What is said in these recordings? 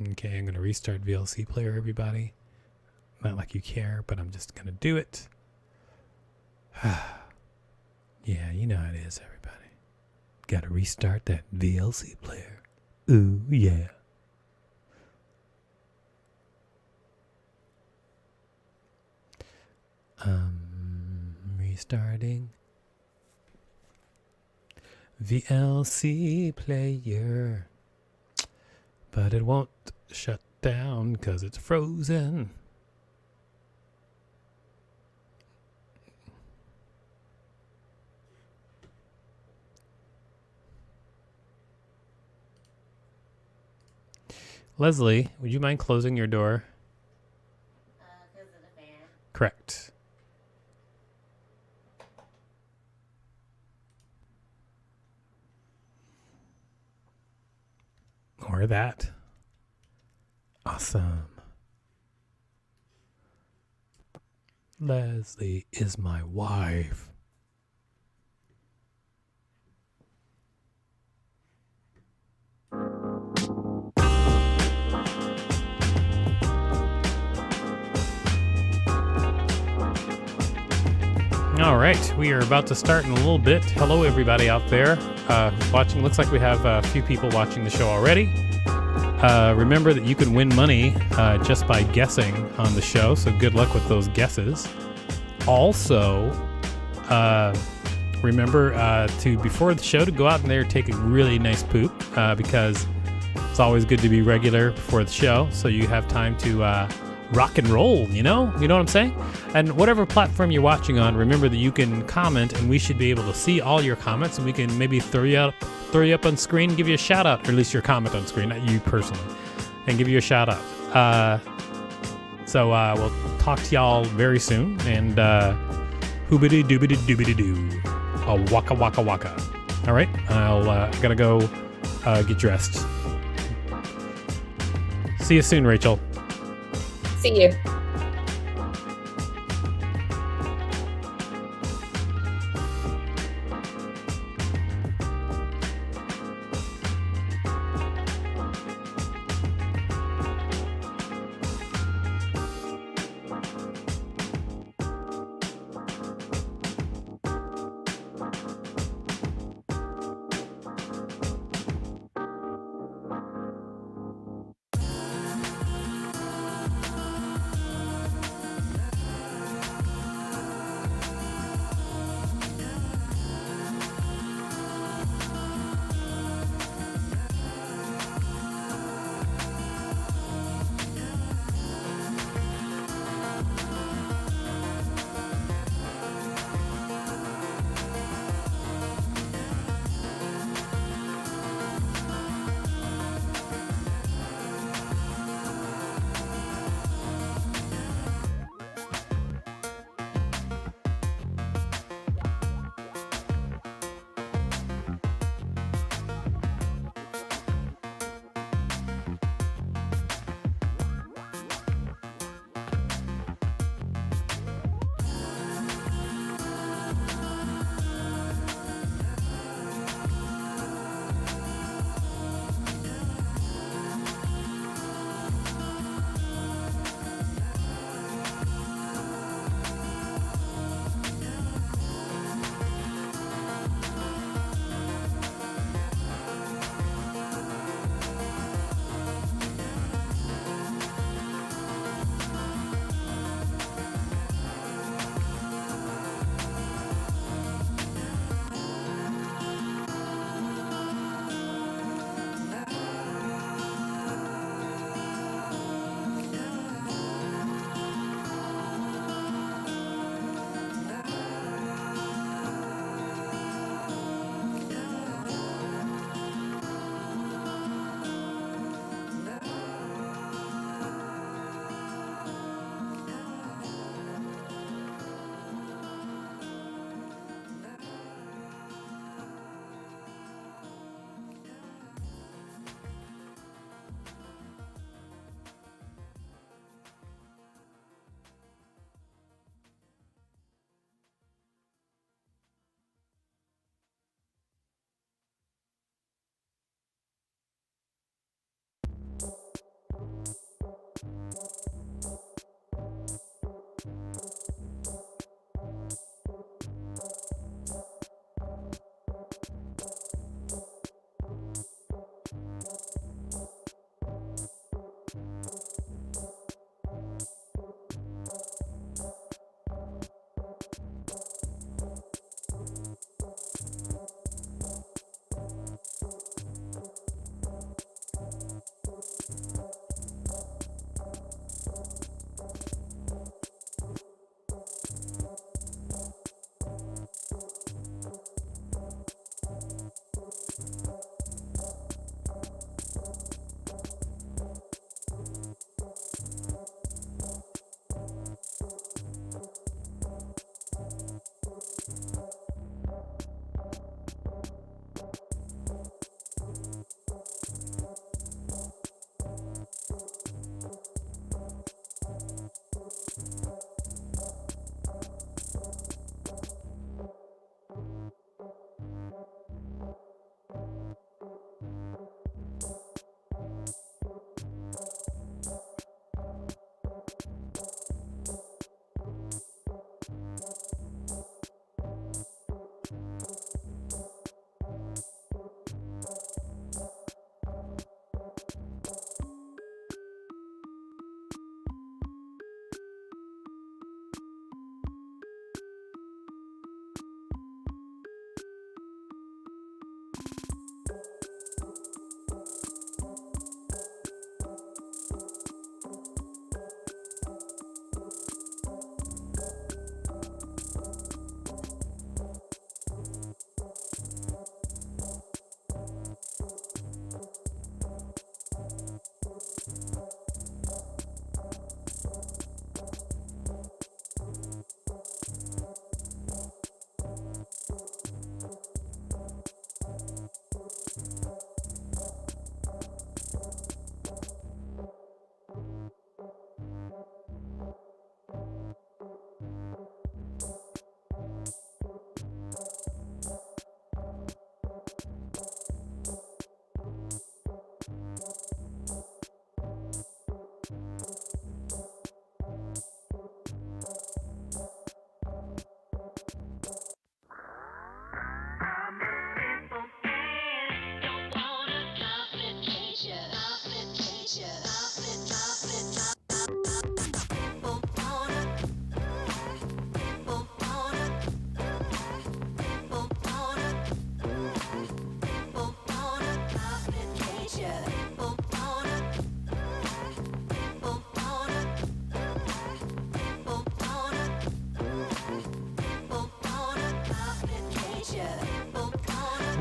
Okay, I'm going to restart VLC player, everybody. Not like you care, but I'm just going to do it. Yeah, you know how it is, everybody. Got to restart that VLC player. Ooh, yeah. Restarting. VLC player. But it won't shut down because it's frozen. Leslie, would you mind closing your door? Because of the fan. Correct. Or that. Awesome. Leslie is my wife. All right, we are about to start in a little bit. Hello, everybody out there watching. Looks like we have a few people watching the show already. Remember that you can win money just by guessing on the show, so good luck with those guesses. Also, remember to, before the show, to go out in there and take a really nice poop because it's always good to be regular before the show, so you have time to rock and roll, you know what I'm saying? And whatever platform you're watching on, remember that you can comment, and we should be able to see all your comments, and we can maybe throw you up on screen, give you a shout out, or at least your comment on screen, not you personally, and give you a shout out. So we'll talk to y'all very soon, and hoobity doobity doobity doo, a waka waka waka. All right, I'll gotta go get dressed. See you soon, Rachel. See you.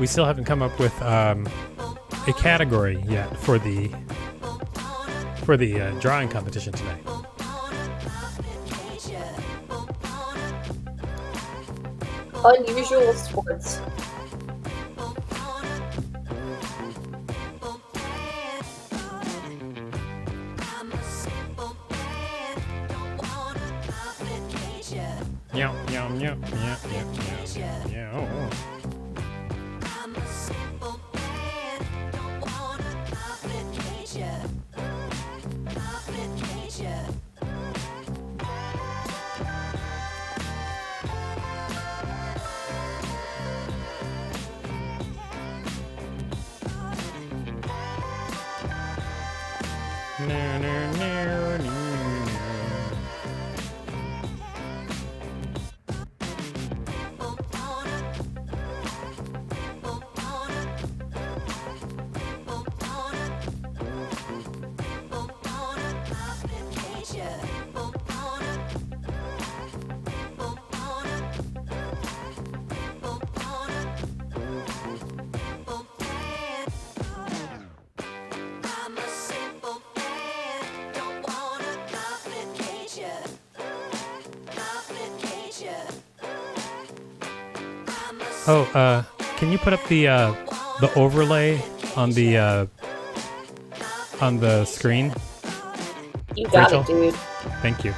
we still haven't come up with a category yet for the drawing competition today. Unusual sports. Meow, meow, meow, meow, meow, meow, meow. No, no, no, no, no. Oh, can you put up the overlay on the screen? You got Rachel? it, dude. Thank you.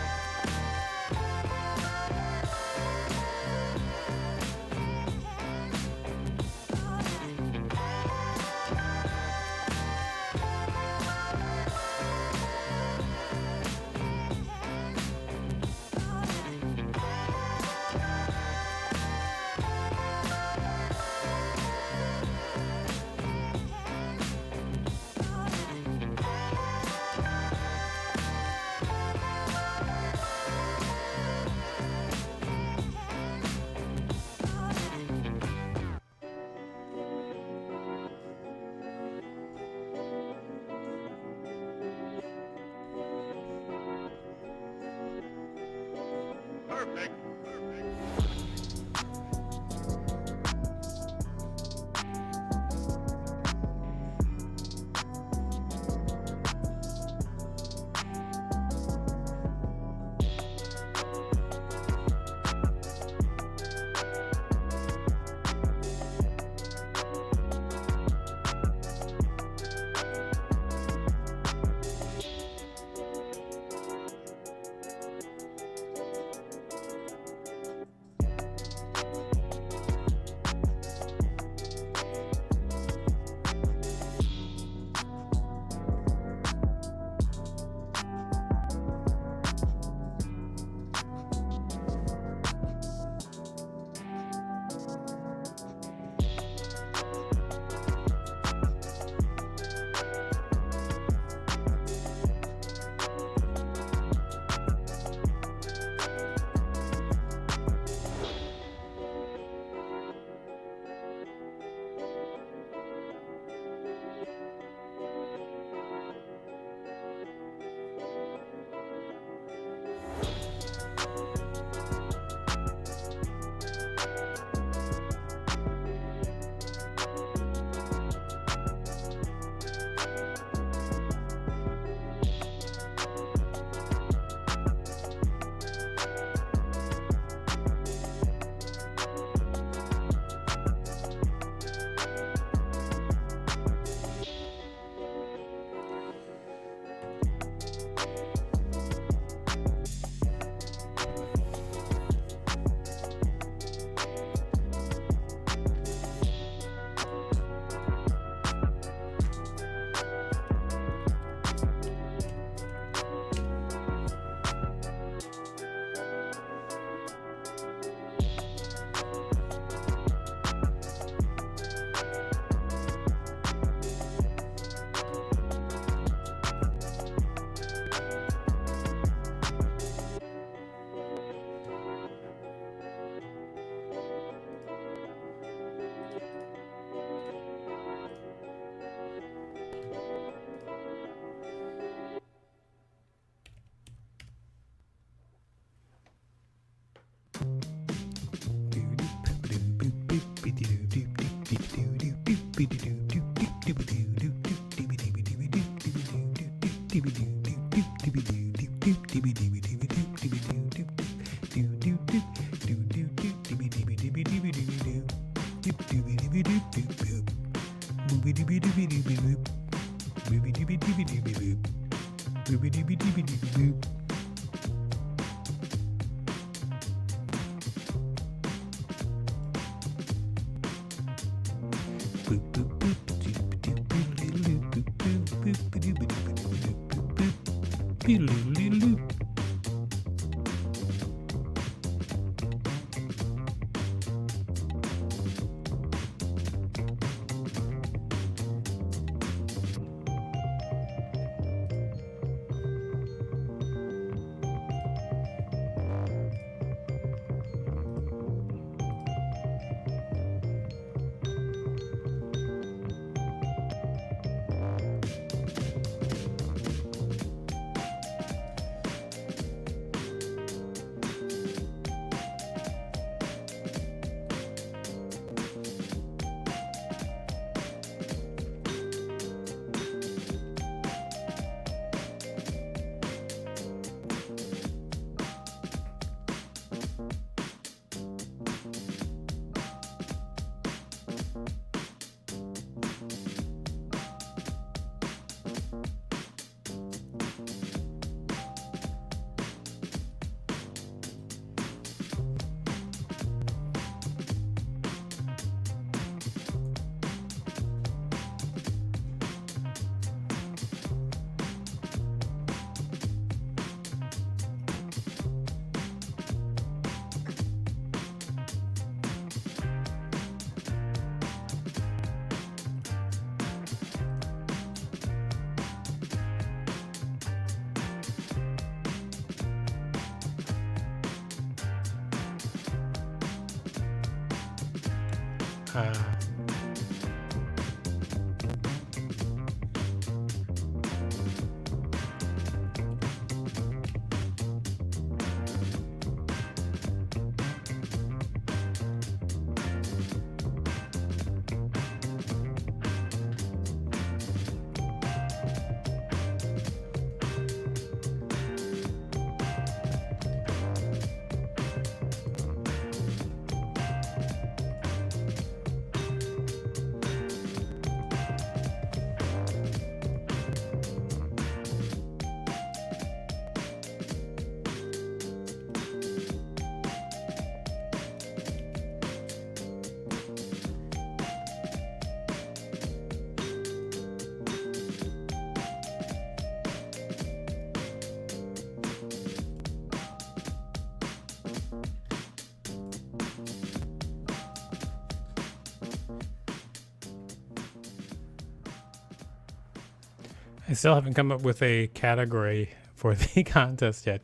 I still haven't come up with a category for the contest yet.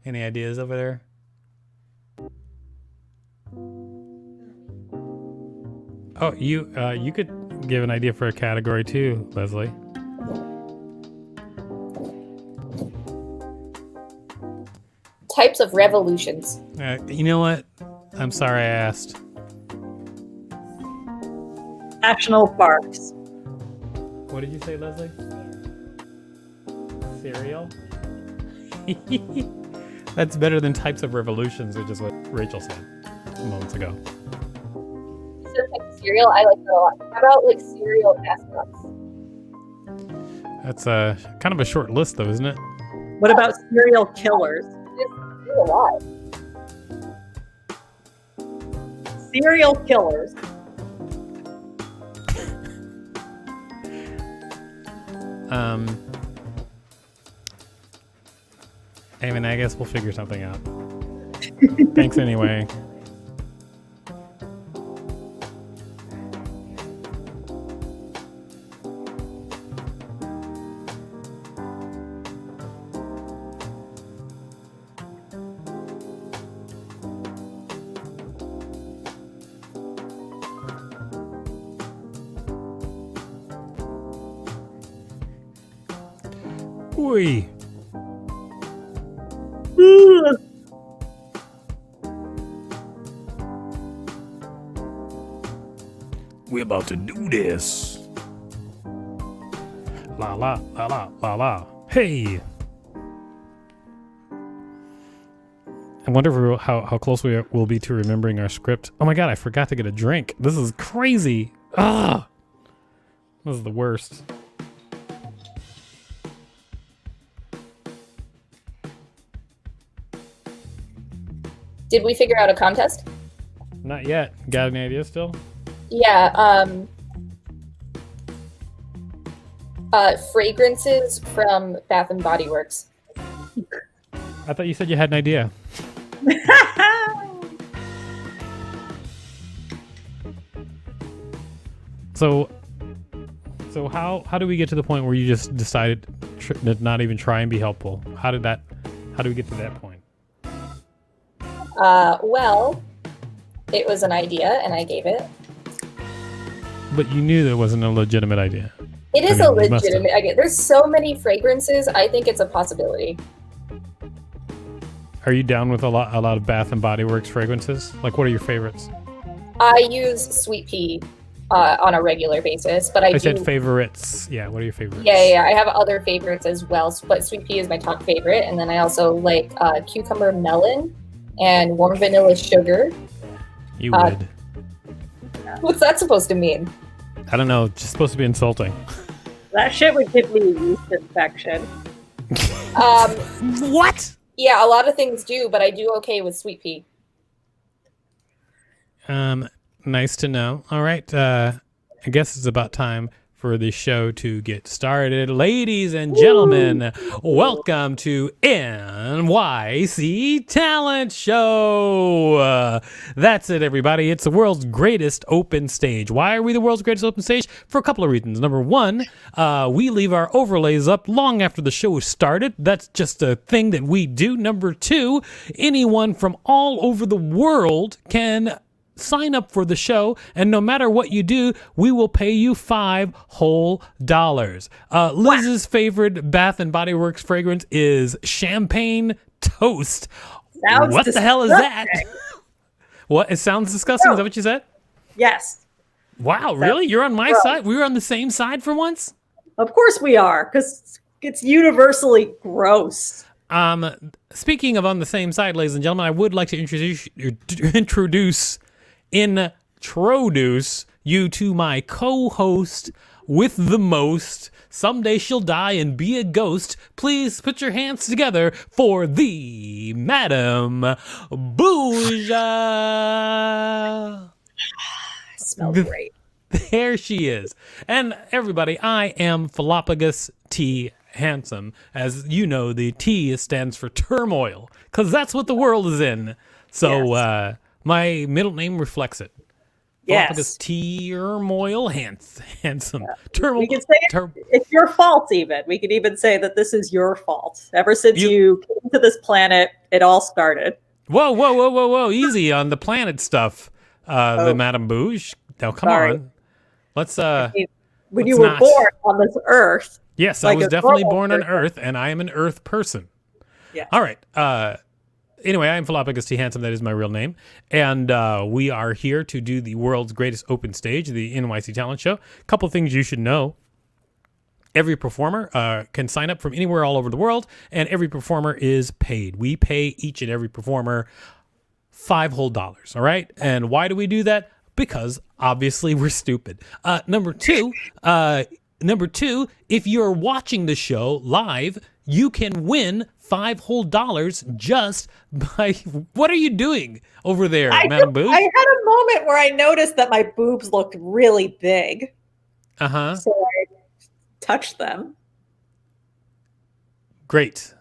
Any ideas over there? Oh, you could give an idea for a category too, Leslie. Types of revolutions. You know what? I'm sorry I asked. National parks. What did you say, Leslie? Cereal? That's better than types of revolutions, which is what Rachel said moments ago. Instead of type of cereal, I like that a lot. How about like cereal mascots? That's kind of a short list, though, isn't it? What about serial killers? There's a lot. Serial killers. I mean, I guess we'll figure something out. Thanks anyway. Oi. We about to do this. La la la la la la. Hey. I wonder how close we will be to remembering our script. Oh my god, I forgot to get a drink. This is crazy. Ah, this is the worst. Did we figure out a contest? Not yet. Got any ideas still? Yeah. Fragrances from Bath and Body Works. I thought you said you had an idea. So how do we get to the point where you just decided to not even try and be helpful? How do we get to that point? Well, it was an idea and I gave it. But you knew that wasn't a legitimate idea. It is I a mean, you must have. legitimate idea. There's so many fragrances. I think it's a possibility. Are you down with a lot of Bath and Body Works fragrances? Like, what are your favorites? I use Sweet Pea on a regular basis, but I said favorites. Yeah, what are your favorites? Yeah. I have other favorites as well, but Sweet Pea is my top favorite, and then I also like Cucumber Melon and Warm Vanilla Sugar. You would. What's that supposed to mean? I don't know. It's just supposed to be insulting. That shit would give me yeast infection. What? Yeah, a lot of things do, but I do okay with Sweet Pea. Nice to know. All right. I guess it's about time for the show to get started. Ladies and gentlemen, welcome to NYC Talent Show. That's it, everybody. It's the world's greatest open stage. Why are we the world's greatest open stage? For a couple of reasons. Number one, we leave our overlays up long after the show is started. That's just a thing that we do. Number two, anyone from all over the world can sign up for the show, and no matter what you do, we will pay you $5 whole. Liz's favorite Bath and Body Works fragrance is Champagne Toast. Sounds what the hell is that? What? It sounds disgusting. Is that what you said? Yes. Wow, really? You're on my side? We were on the same side for once? Of course we are, because it's universally gross. Speaking of on the same side, ladies and gentlemen, I would like to introduce you to my co-host with the most. Someday she'll die and be a ghost. Please put your hands together for the Madam Bouja. Smells great. There she is. And everybody, I am Philophagus T. Handsome. As you know, the T stands for turmoil, because that's what the world is in. So, yes. My middle name reflects it. Yes. Turmoil handsome. Yeah. Turmoil. We can say it's your fault even. We could even say that this is your fault. Ever since you came to this planet, it all started. Whoa. Easy on the planet stuff, the Madame Bouge. Now, come on. Let's, when you were born on this earth. Yes, I was definitely born on Earth, and I am an Earth person. Yeah. All right. Anyway, I am Philophagus T. Handsome. That is my real name. And we are here to do the world's greatest open stage, the NYC Talent Show. A couple things you should know. Every performer can sign up from anywhere all over the world, and every performer is paid. We pay each and every performer $5 whole. All right? And why do we do that? Because obviously we're stupid. Number two, if you're watching the show live, you can win $5 whole just by... What are you doing over there, Madam Boob? I had a moment where I noticed that my boobs looked really big. Uh-huh. So I touched them. Great.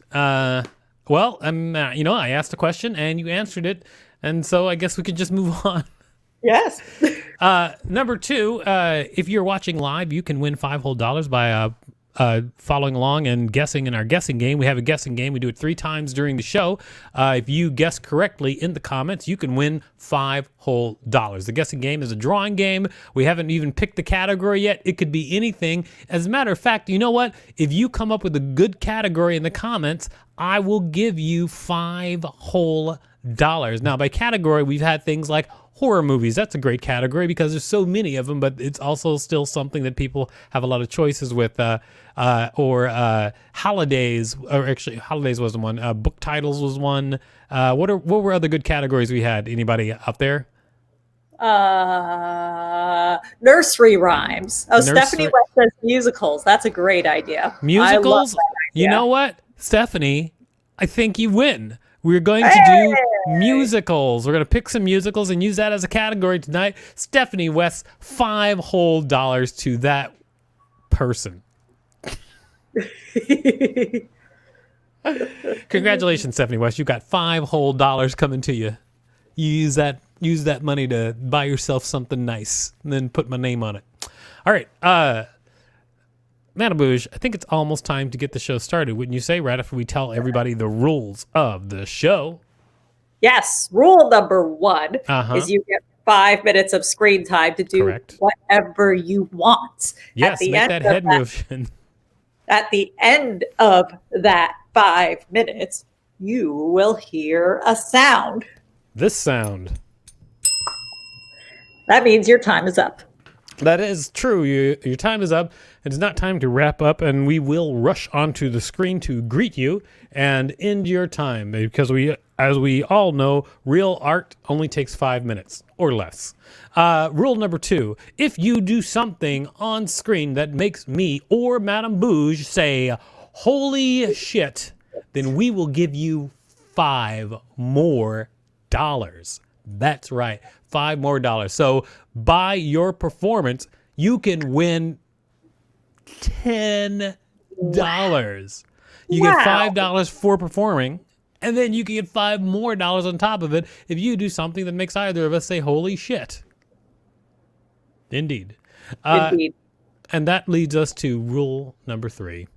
Well, I asked a question and you answered it, and so I guess we could just move on. Yes. Number two, if you're watching live, you can win $5 whole by following along and guessing in our guessing game. We have a guessing game. We do it 3 times during the show. If you guess correctly in the comments, you can win $5 whole. The guessing game is a drawing game. We haven't even picked the category yet. It could be anything. As a matter of fact, you know what? If you come up with a good category in the comments, I will give you $5 whole. Now, by category, we've had things like horror movies. That's a great category because there's so many of them, but it's also still something that people have a lot of choices with. Or holidays, or actually holidays wasn't one. Book titles was one. What were other good categories we had? Anybody out there? Nursery rhymes. Oh, Stephanie West says musicals. That's a great idea. Musicals? You know what, Stephanie? I think you win. We're going to do musicals. We're going to pick some musicals and use that as a category tonight. Stephanie West, $5 whole to that person. Congratulations, Stephanie West. You got $5 whole coming to you. You use that money to buy yourself something nice and then put my name on it. All right. Manabouge, I think it's almost time to get the show started, wouldn't you say, right after we tell everybody the rules of the show? Yes. Rule number 1 is you get 5 minutes of screen time to do whatever you want. Yes, make that head motion. At the end of that 5 minutes, you will hear a sound. This sound. That means your time is up. That is true. Your time is up. It's not time to wrap up, and we will rush onto the screen to greet you and end your time because as we all know, real art only takes 5 minutes or less. Rule number 2, if you do something on screen that makes me or Madame Bouge say, holy shit, then we will give you $5 more. That's right, $5 more. So by your performance, you can win $10. You get $5 for performing, and then you can get $5 more on top of it if you do something that makes either of us say, holy shit. Indeed. Indeed. And that leads us to rule number 3.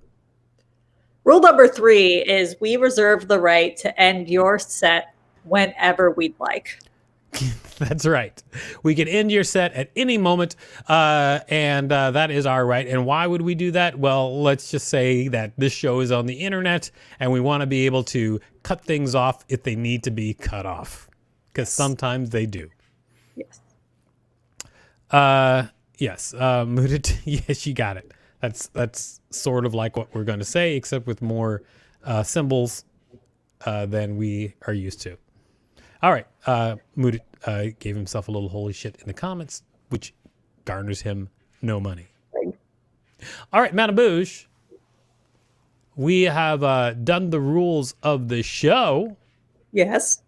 Rule number 3 is we reserve the right to end your set whenever we'd like. That's right. We can end your set at any moment, and that is our right. And why would we do that? Well, let's just say that this show is on the internet, and we want to be able to cut things off if they need to be cut off, because sometimes they do. Yes. Yes. Yes, you got it. That's sort of like what we're going to say, except with more symbols than we are used to. All right. Moodit gave himself a little holy shit in the comments, which garners him no money. All right, Madame Bouge, we have done the rules of the show. Yes.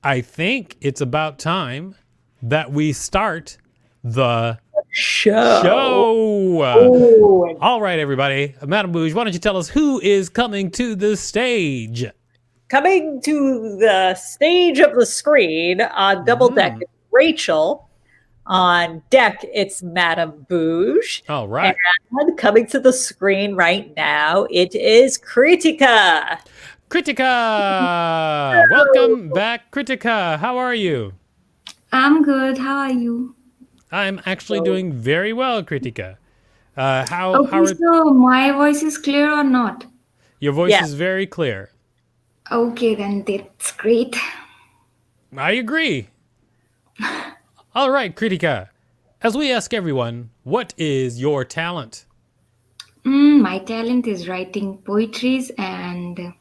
I think it's about time that we start the show. All right, everybody. Madame Bouge, why don't you tell us who is coming to the stage? Coming to the stage of the screen on double deck, it's Rachel. On deck, it's Madame Bouge. All right. And coming to the screen right now, it is Kritika. Kritika! Welcome back, Kritika. How are you? I'm good. How are you? I'm actually doing very well, Kritika. So my voice is clear or not? Your voice is very clear. Okay, then that's great. I agree. All right, Kritika. As we ask everyone, what is your talent? My talent is writing poetries, and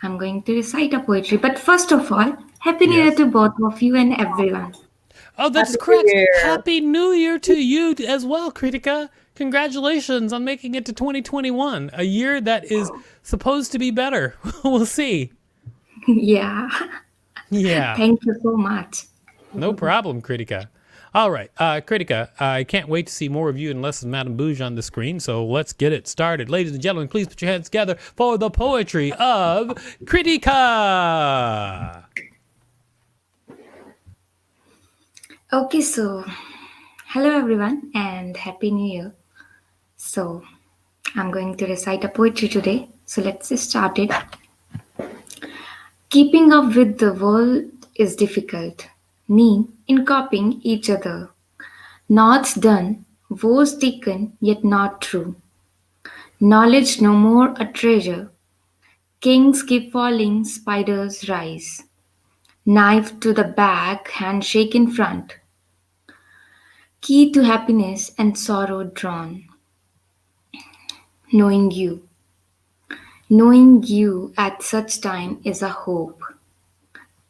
I'm going to recite a poetry. But first of all, Happy New Year to both of you and everyone. Oh, that's correct. Happy New Year to you as well, Kritika. Congratulations on making it to 2021, a year that is supposed to be better. We'll see. Yeah. Yeah. Thank you so much. No problem, Kritika. All right, Kritika, I can't wait to see more of you and less of Madame Bouge on the screen, so let's get it started. Ladies and gentlemen, please put your hands together for the poetry of Kritika. Okay, so hello everyone and Happy New Year. So I'm going to recite a poetry today, so let's start it. Keeping up with the world is difficult. Need in copying each other. Nods done, vows taken, yet not true. Knowledge no more a treasure. Kings keep falling, spiders rise. Knife to the back, handshake in front. Key to happiness and sorrow drawn. Knowing you. Knowing you at such time is a hope.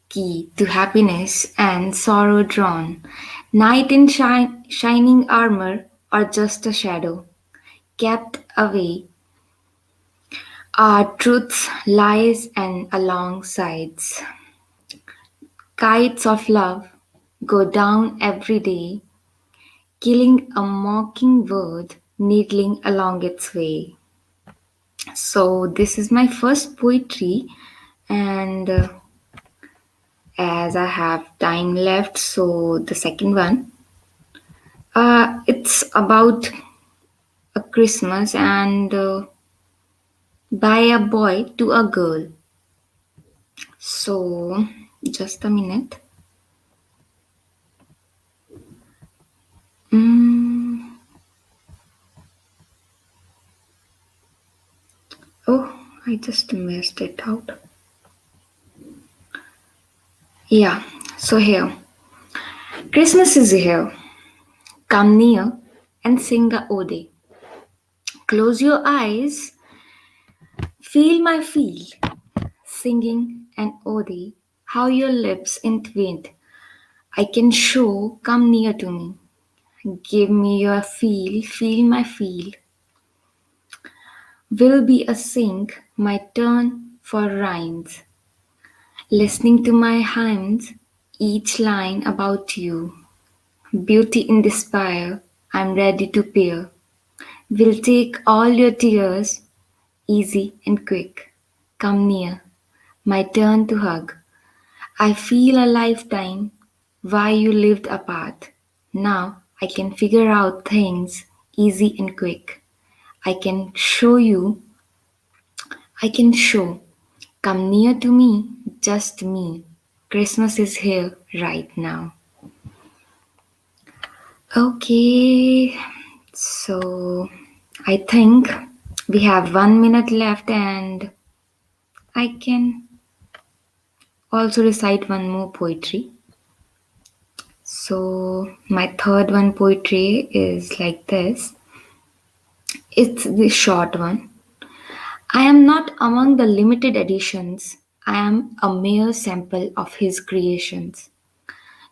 Key to happiness and sorrow drawn. Knight in shining armor or just a shadow. Kept away are truths, lies, and alongsides. Kites of love go down every day, killing a mockingbird needling along its way. So, this is my first poetry, and as I have time left, so the second one. It's about a Christmas and by a boy to a girl. So, just a minute. Mm. Oh, I just messed it out. Yeah, so here. Christmas is here. Come near and sing a ode. Close your eyes, feel my feel, singing an ode. How your lips entwined, I can show. Come near to me. Give me your feel my feel. Will be a sing, my turn for rhymes. Listening to my hymns, each line about you. Beauty in despair, I'm ready to peer. Will take all your tears, easy and quick. Come near, my turn to hug. I feel a lifetime, why you lived apart. Now I can figure out things easy and quick. I can show you, I can show. Come near to me, just me. Christmas is here right now. Okay, so I think we have 1 minute left and I can also recite one more poetry. So my third one poetry is like this. It's the short one. I am not among the limited editions. I am a mere sample of his creations.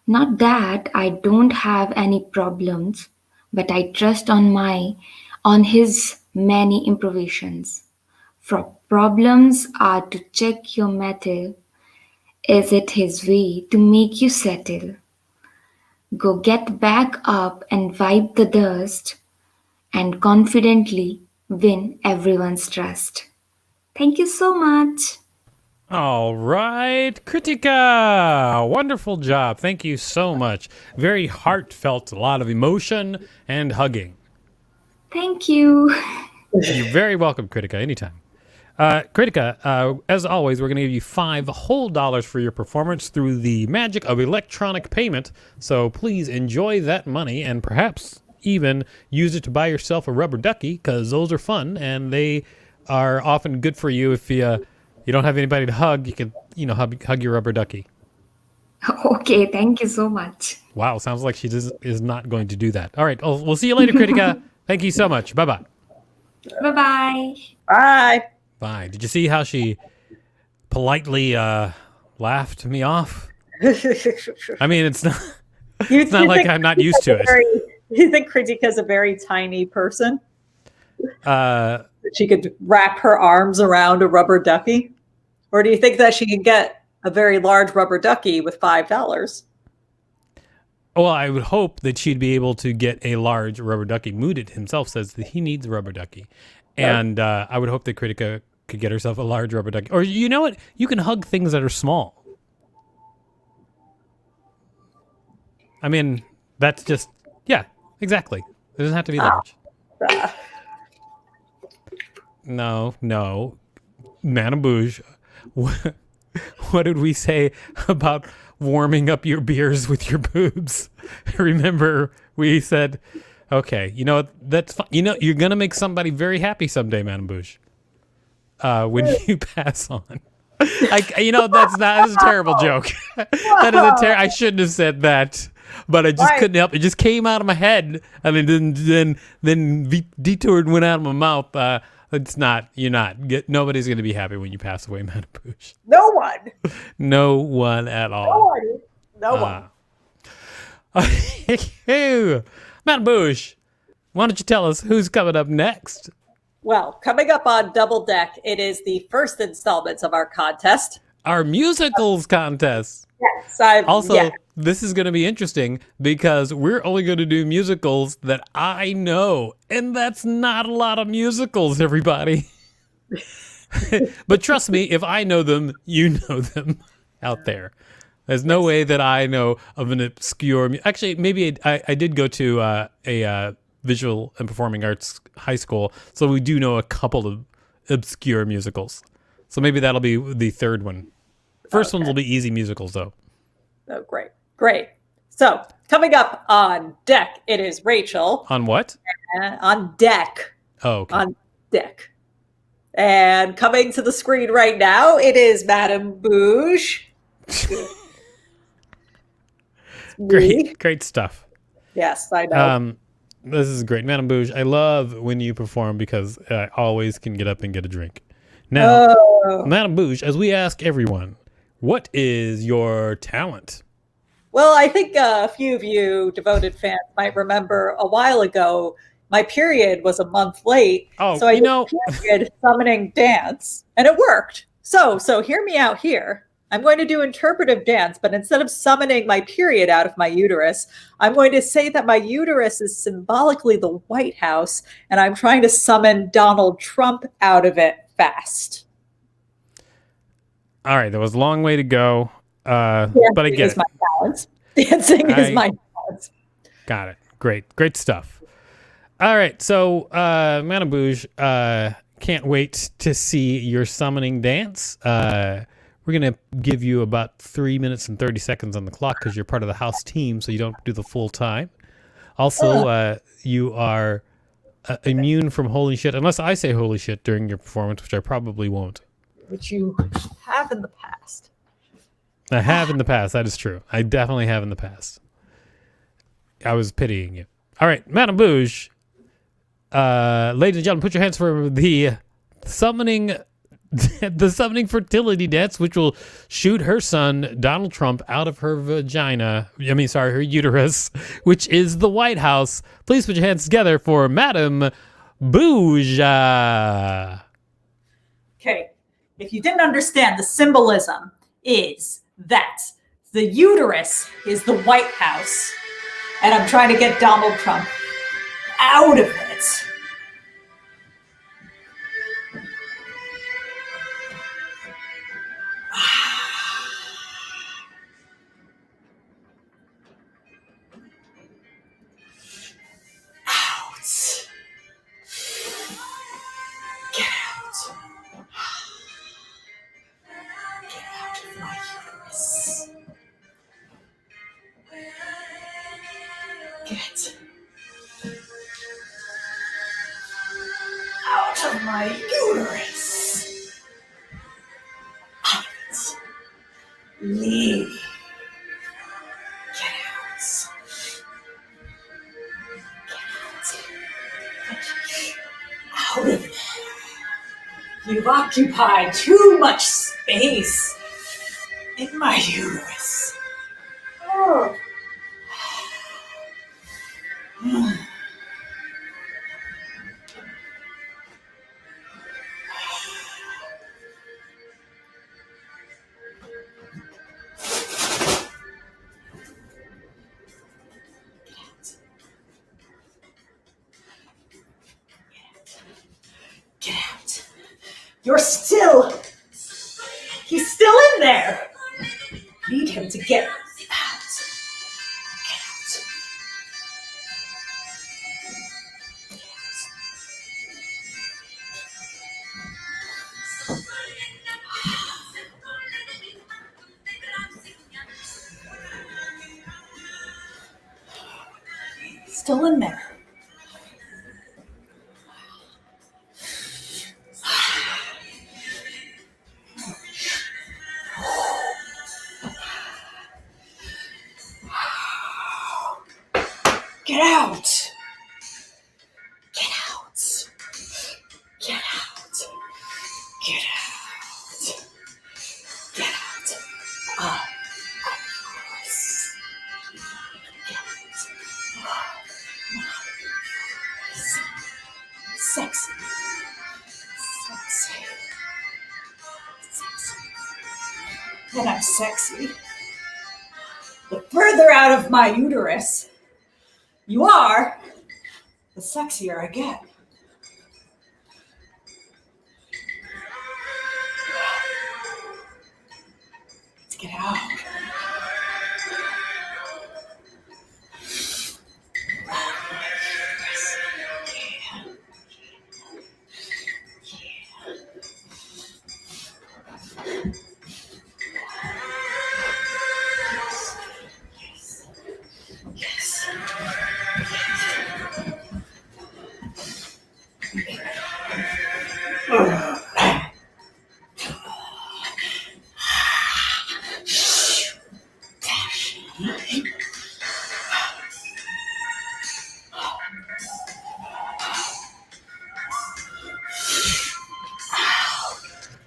Not that I don't have any problems, but I trust on his many improvisations. For problems are to check your mettle. Is it his way to make you settle? Go get back up and wipe the dust and confidently win everyone's trust. Thank you so much. All right, Kritika, wonderful job. Thank you so much. Very heartfelt, a lot of emotion and hugging. Thank you. You're very welcome, Kritika, anytime. Kritika, as always, we're going to give you $5 whole for your performance through the magic of electronic payment. So please enjoy that money and perhaps even use it to buy yourself a rubber ducky, because those are fun and they are often good for you. If you don't have anybody to hug, you can hug your rubber ducky. Okay, thank you so much. Wow, sounds like she is not going to do that. All right, we'll see you later, Kritika. Thank you so much. Bye-bye. Bye-bye. Bye. Bye. Did you see how she politely laughed me off? I mean, it's not like I'm not used to it. You think Kritika's a very tiny person? She could wrap her arms around a rubber ducky? Or do you think that she could get a very large rubber ducky with $5? Well, I would hope that she'd be able to get a large rubber ducky. Mooted himself says that he needs a rubber ducky. And I would hope that Kritika could get herself a large rubber ducky. Or you know what? You can hug things that are small. I mean, that's just, yeah, exactly. It doesn't have to be large. No. Madame Bouge, what did we say about warming up your beers with your boobs? Remember, we said, okay, that's fine. You're going to make somebody very happy someday, Madame Bouge, when you pass on. That's a terrible joke. That is I shouldn't have said that, but I just couldn't help. It just came out of my head, and then detoured and went out of my mouth. It's not. Nobody's going to be happy when you pass away, Madam Boosh. No one. No one at all. No one. Madam Boosh, why don't you tell us who's coming up next? Well, coming up on Double Deck, it is the first installment of our contest. Our musicals contest. Yes. This is going to be interesting because we're only going to do musicals that I know. And that's not a lot of musicals, everybody. But trust me, if I know them, you know them out there. There's no way that I know of an obscure... Actually, maybe I did go to a visual and performing arts high school, so we do know a couple of obscure musicals. So maybe that'll be the third one. First ones will be easy musicals, though. Oh, great. So, coming up on deck, it is Rachel. On what? On deck. Oh, okay. On deck. And coming to the screen right now, it is Madame Boosh. Great stuff. Yes, I know. This is great. Madame Bouge, I love when you perform because I always can get up and get a drink. Now, Madame Bouge, as we ask everyone, what is your talent? Well, I think a few of you devoted fans might remember a while ago, my period was a month late. So I did period summoning dance, and it worked. So hear me out here. I'm going to do interpretive dance, but instead of summoning my period out of my uterus, I'm going to say that my uterus is symbolically the White House, and I'm trying to summon Donald Trump out of it fast. All right, that was a long way to go, but I get it. My talent. Dancing is my talent. Got it. Great stuff. All right, so Madame Bouge, can't wait to see your summoning dance. We're going to give you about 3 minutes and 30 seconds on the clock because you're part of the house team, so you don't do the full time. Also, you are immune from holy shit, unless I say holy shit during your performance, which I probably won't. Which you have in the past. I have in the past. That is true. I definitely have in the past. I was pitying you. All right, Madame Bouge. Ladies and gentlemen, put your hands for the summoning fertility dance, which will shoot her son, Donald Trump, out of her her uterus, which is the White House. Please put your hands together for Madame Bouge. Okay, if you didn't understand, the symbolism is that the uterus is the White House, and I'm trying to get Donald Trump out of it. Get out of my uterus. Out. Leave. Get out. Get out of there. You've occupied too much space in my uterus. Oh. Get out. He's still in there. Need him to get out. Still in there. And I'm sexy. The further out of my uterus you are, the sexier I get. Let's get out.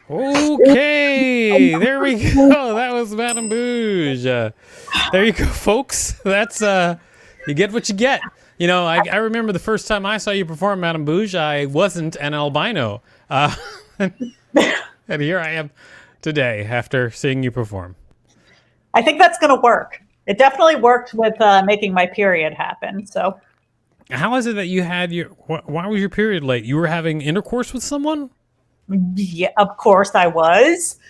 Okay, there we go. That was Madame Bouge. There you go, folks. That's you get what you get. You know, I remember the first time I saw you perform, Madame Bouge, I wasn't an albino, and here I am today after seeing you perform. I think that's going to work. It definitely worked with making my period happen. So, how is it that you had your? Why was your period late? You were having intercourse with someone? Yeah, of course I was.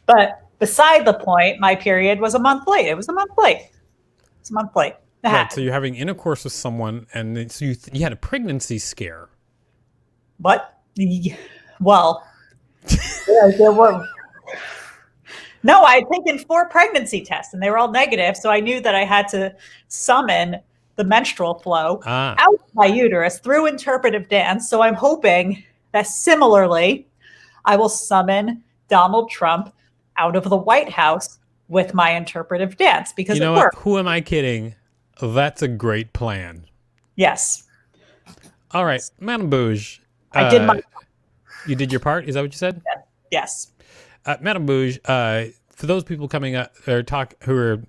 But beside the point, my period was a month late. It was a month late. It's a month late. Right, so you're having intercourse with someone, and so you had a pregnancy scare. What? Well, there were. No, I had taken 4 pregnancy tests, and they were all negative. So I knew that I had to summon the menstrual flow out of my uterus through interpretive dance. So I'm hoping that similarly, I will summon Donald Trump out of the White House with my interpretive dance because it worked. Who am I kidding? That's a great plan. Yes. All right, Madame Bouge. I did my part. You did your part? Is that what you said? Yes. Madame Bouge, for those people coming up or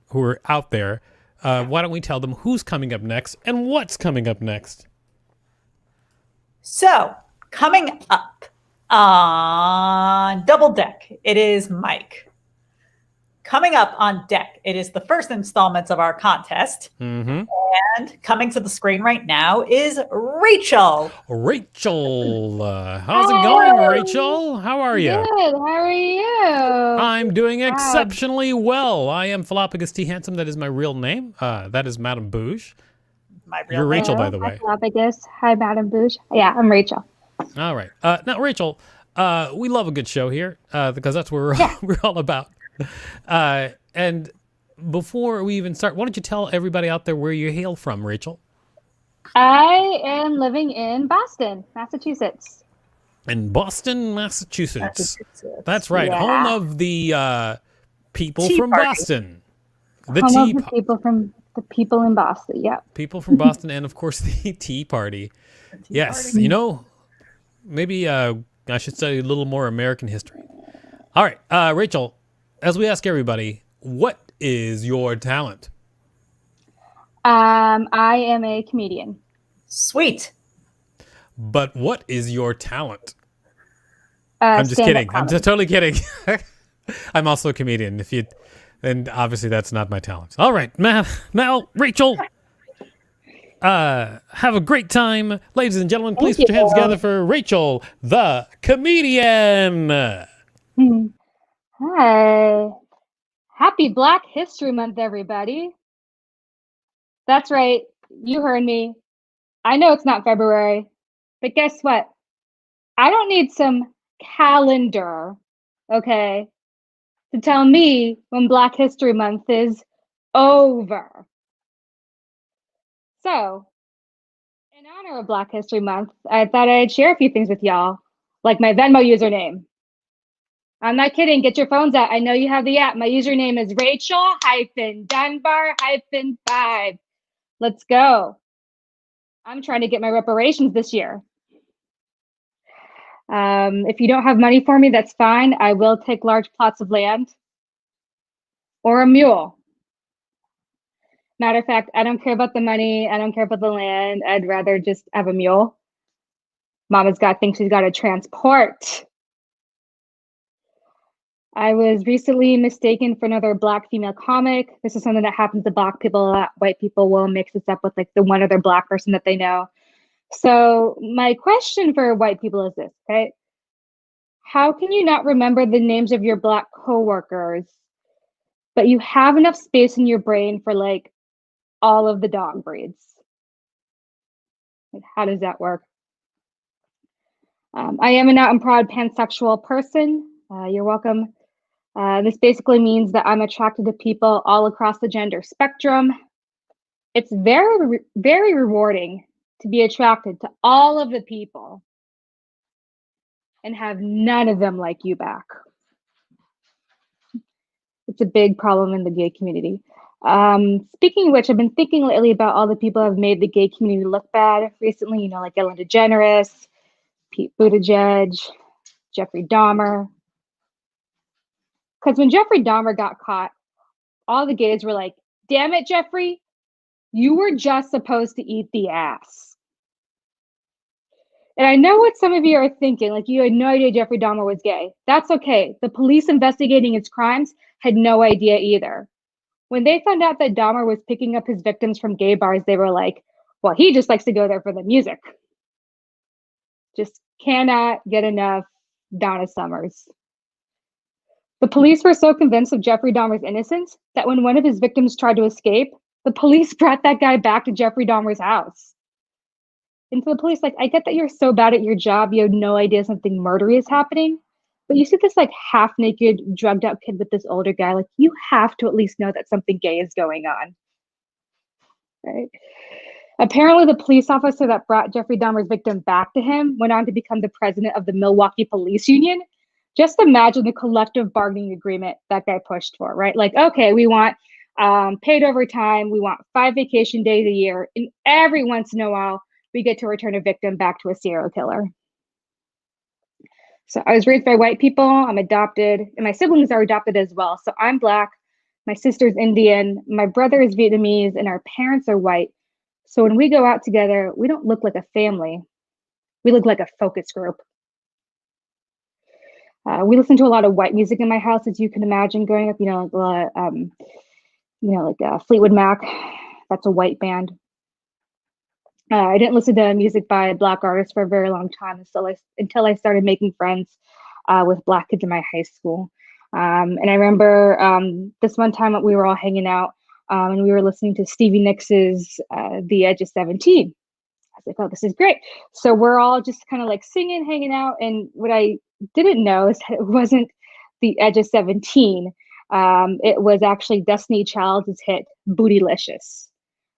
who are out there, why don't we tell them who's coming up next and what's coming up next? So, coming up on Double Deck, it is Mike. Coming up on deck, it is the first installments of our contest. Mm-hmm. And coming to the screen right now is Rachel. Rachel, how's it going, Rachel? How are you? Good. How are you? I'm doing exceptionally well. I am Philophagus T. Handsome. That is my real name. That is Madame Bouge. You're Rachel, by the way. Philophagus. Hi, Madame Bouge. Yeah, I'm Rachel. All right. Now, Rachel, we love a good show here because that's what we're all about. And before we even start, why don't you tell everybody out there where you hail from, Rachel? I am living in Boston, Massachusetts. In Boston, Massachusetts. That's right. Yeah. Home of the people from Boston. The people in Boston, yeah. People from Boston and, of course, the Tea Party. Yes, you know, maybe I should study a little more American history. All right, Rachel, as we ask everybody, what is your talent? I am a comedian. Sweet. But what is your talent? I'm just kidding. I'm just totally kidding. I'm also a comedian. Then obviously that's not my talent. All right, now Rachel, have a great time, ladies and gentlemen. Please put your hands together for Rachel, the comedian. Hi. Happy Black History Month, everybody. That's right. You heard me. I know it's not February, but guess what? I don't need some calendar, okay, to tell me when Black History Month is over. So, in honor of Black History Month, I thought I'd share a few things with y'all, like my Venmo username. I'm not kidding. Get your phones out. I know you have the app. My username is Rachel-Dunbar-5. Let's go. I'm trying to get my reparations this year. If you don't have money for me, that's fine. I will take large plots of land or a mule. Matter of fact, I don't care about the money. I don't care about the land. I'd rather just have a mule. Mama's got things she's got to transport. I was recently mistaken for another Black female comic. This is something that happens to Black people a lot. White people will mix this up with like the one other Black person that they know. So my question for white people is this, okay? How can you not remember the names of your Black coworkers, but you have enough space in your brain for like all of the dog breeds? Like, how does that work? I am an out and proud pansexual person. You're welcome. This basically means that I'm attracted to people all across the gender spectrum. It's very, very rewarding to be attracted to all of the people and have none of them like you back. It's a big problem in the gay community. Speaking of which, I've been thinking lately about all the people who have made the gay community look bad recently, you know, like Ellen DeGeneres, Pete Buttigieg, Jeffrey Dahmer. Because when Jeffrey Dahmer got caught, all the gays were like, damn it, Jeffrey, you were just supposed to eat the ass. And I know what some of you are thinking, like you had no idea Jeffrey Dahmer was gay. That's okay. The police investigating his crimes had no idea either. When they found out that Dahmer was picking up his victims from gay bars, they were like, well, he just likes to go there for the music. Just cannot get enough Donna Summers. The police were so convinced of Jeffrey Dahmer's innocence that when one of his victims tried to escape, the police brought that guy back to Jeffrey Dahmer's house. And so the police, like, I get that you're so bad at your job, you have no idea something murdery is happening, but you see this like half naked, drugged out kid with this older guy, like you have to at least know that something gay is going on, right? Apparently the police officer that brought Jeffrey Dahmer's victim back to him went on to become the president of the Milwaukee Police Union. Just imagine the collective bargaining agreement that guy pushed for, right? Like, okay, we want paid overtime, we want 5 vacation days a year, and every once in a while, we get to return a victim back to a serial killer. So I was raised by white people, I'm adopted, and my siblings are adopted as well. So I'm Black, my sister's Indian, my brother is Vietnamese, and our parents are white. So when we go out together, we don't look like a family. We look like a focus group. We listen to a lot of white music in my house, as you can imagine, growing up, like a lot of, Fleetwood Mac. That's a white band. I didn't listen to music by Black artists for a very long time until I started making friends with Black kids in my high school. And I remember this one time we were all hanging out and we were listening to Stevie Nicks' The Edge of 17. I was like, oh, this is great. So we're all just kind of like singing, hanging out. And what I didn't know is that it wasn't The Edge of 17. It was actually Destiny Child's hit Bootylicious.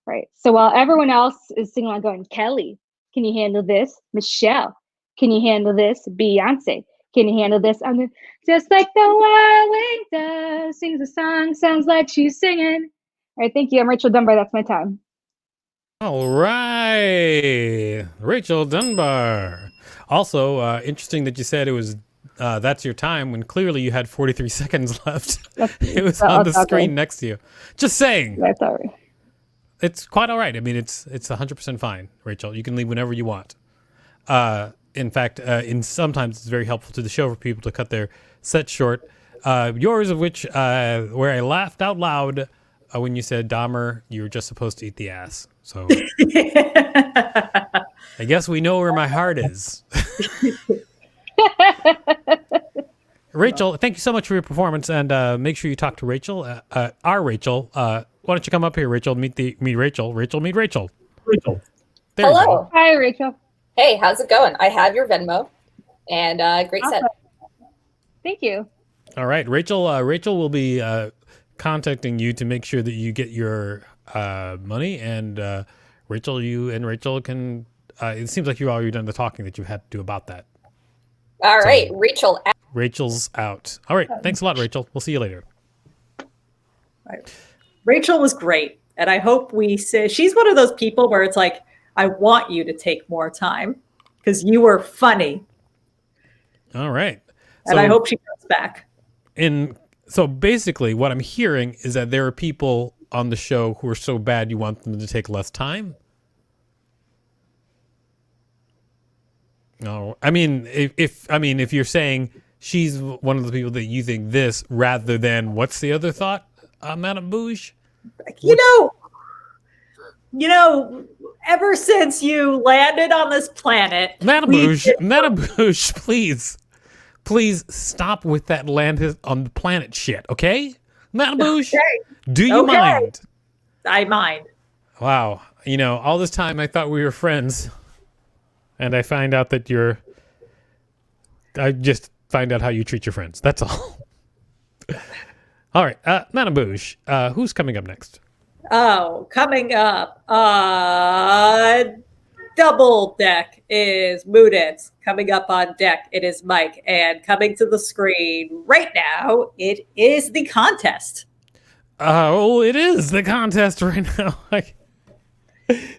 Right. So while everyone else is singing along going, Kelly, can you handle this? Michelle, can you handle this? Beyonce, can you handle this? I'm just like the wild wind does, sings a song, sounds like she's singing. All right, thank you. I'm Rachel Dunbar. That's my time. All right. Rachel Dunbar. Also, interesting that you said it was that's your time when clearly you had 43 seconds left. It was on the screen next to you. Just saying. That's all right. It's quite all right. I mean, it's 100% fine, Rachel. You can leave whenever you want. In fact, sometimes it's very helpful to the show for people to cut their set short. Yours of which, where I laughed out loud when you said, Dahmer, you were just supposed to eat the ass. So I guess we know where my heart is. Rachel, thank you so much for your performance, and make sure you talk to Rachel, our Rachel. Why don't you come up here, Rachel? Meet Rachel. Rachel, meet Rachel. Rachel. There Hello. Hi, Rachel. Hey, how's it going? I have your Venmo, and great set. Thank you. All right, Rachel. Rachel will be contacting you to make sure that you get your money, and Rachel, you and Rachel can. It seems like you've already done the talking that you had to do about that. All right, Rachel. Rachel's out. All right, thanks a lot, Rachel. We'll see you later. All right. Rachel was great. And I hope we say she's one of those people where it's like, I want you to take more time because you were funny. All right. And I hope she comes back. So basically what I'm hearing is that there are people on the show who are so bad you want them to take less time. No, I mean, if you're saying she's one of the people that you think this rather than what's the other thought, Madame Bouge? You know, ever since you landed on this planet, Madame Bouge, please stop with that land on the planet shit, okay? Madame Bouge, do you mind? I mind. Wow. You know, all this time I thought we were friends, and I find out that I just find out how you treat your friends. That's all. All right, Madame Bouge, who's coming up next? Oh, coming up, double deck is Moodits. Coming up on deck, it is Mike. And coming to the screen right now, it is the contest. Oh, it is the contest right now.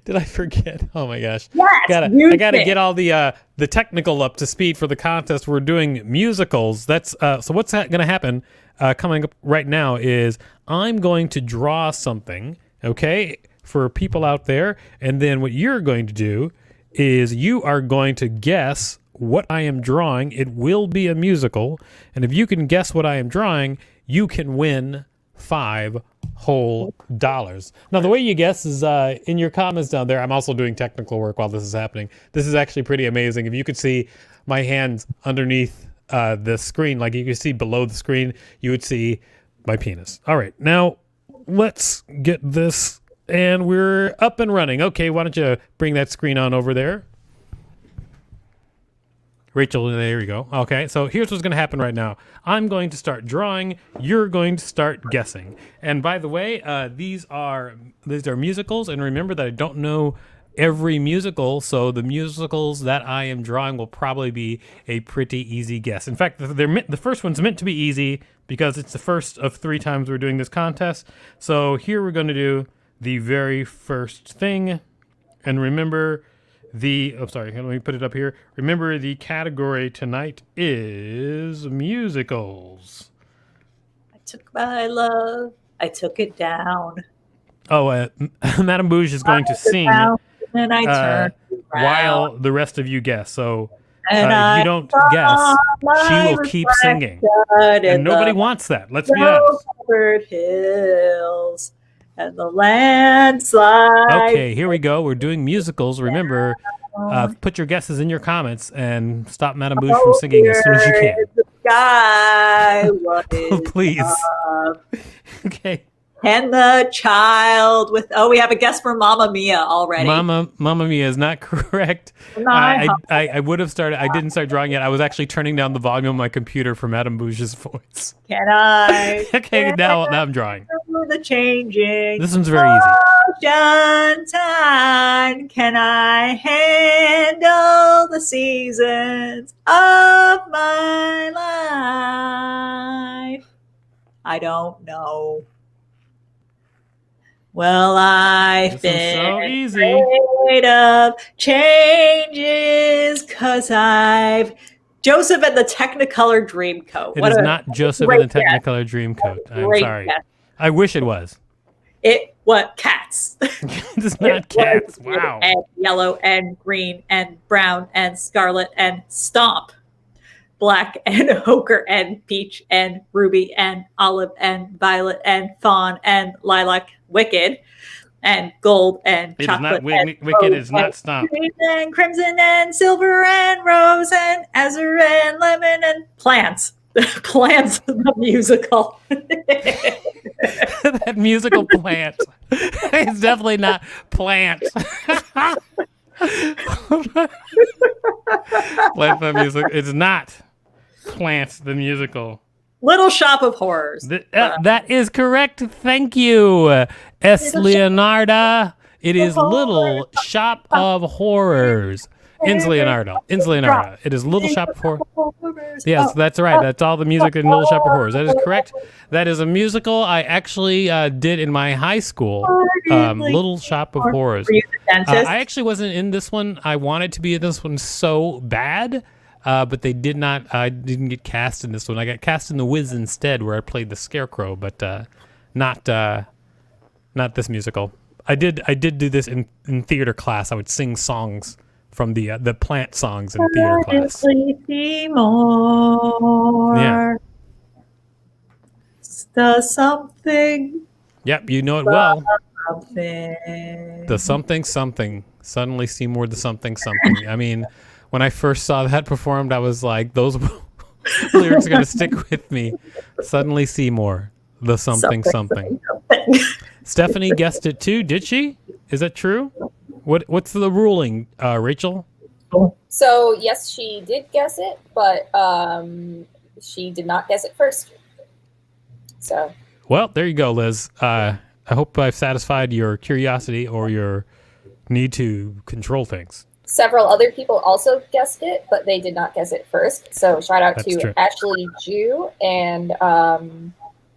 Did I forget? Oh my gosh! Yes, I gotta get all the technical up to speed for the contest. We're doing musicals. That's so. What's going to happen? Coming up right now is I'm going to draw something, okay, for people out there, and then what you're going to do is you are going to guess what I am drawing. It will be a musical, and if you can guess what I am drawing, you can win $5 whole. Now, the way you guess is in your comments down there. I'm also doing technical work while this is happening. This is actually pretty amazing. If you could see my hands underneath the screen, like you can see below the screen, you would see my penis. All right, now let's get this, and we're up and running. Okay, why don't you bring that screen on over there? Rachel, there you go. Okay, so here's what's going to happen right now. I'm going to start drawing. You're going to start guessing. And by the way, these are musicals. And remember that I don't know every musical, so the musicals that I am drawing will probably be a pretty easy guess. In fact, the first one's meant to be easy because it's the first of 3 times we're doing this contest. So here we're going to do the very first thing. And remember... let me put it up here. Remember, the category tonight is musicals. I took my love, I took it down. Oh, Madame Bouge is going to sing and I turned while the rest of you guess. So if you don't guess, she will keep singing. And nobody wants that. Let's be honest. Hills. And the landslide. Okay, here we go. We're doing musicals. Remember, put your guesses in your comments and stop Madame Bouge from singing as soon as you can. The sky was please. Okay. And the child with we have a guess for Mamma Mia already. Mamma Mia is not correct. I would have started. I didn't start drawing yet. I was actually turning down the volume on my computer for Madame Bouge's voice. Can I? Okay, now I'm drawing. The changing. This one's very easy. Ocean time. Can I handle the seasons of my life? I don't know. Well, I've been so easy. afraid of changes because I've Joseph and the Technicolor Dreamcoat. It is not Joseph and the Technicolor Dreamcoat. I'm sorry. Guess. I wish it was. Cats. It is not Cats. Wow. And yellow and green and brown and scarlet and stomp. Black and ochre and peach and ruby and olive and violet and fawn and lilac, wicked and gold and it chocolate. Wicked is not stomp. And crimson and silver and rose and azure and lemon and plants. Plants, the musical. That musical plant. It's definitely not plant. Plant the music. It's not Plants the musical. Little Shop of Horrors. That is correct. Thank you, S. Leonarda. It is Little Shop of Horrors. Ins Leonardo. It is Little Shop of Horrors. Yes, that's right. That's all the music in Little Shop of Horrors. That is correct. That is a musical I actually did in my high school. Little Shop of Horrors. I actually wasn't in this one. I wanted to be in this one so bad. But they did not. I didn't get cast in this one. I got cast in The Wiz instead, where I played the Scarecrow, but not this musical. I did do this in theater class. I would sing songs from the plant songs in theater class. The something. Yep, you know it well. Something. The something something. Suddenly Seymour the something something. I mean, when I first saw that performed, I was like, those lyrics are going to stick with me. Suddenly Seymour, the something something. Stephanie guessed it too, did she? Is that true? What's the ruling, Rachel? So yes, she did guess it, but she did not guess it first. So. Well, there you go, Liz. I hope I've satisfied your curiosity or your need to control things. Several other people also guessed it, but they did not guess it first. So shout out That's to true. Ashley Jew and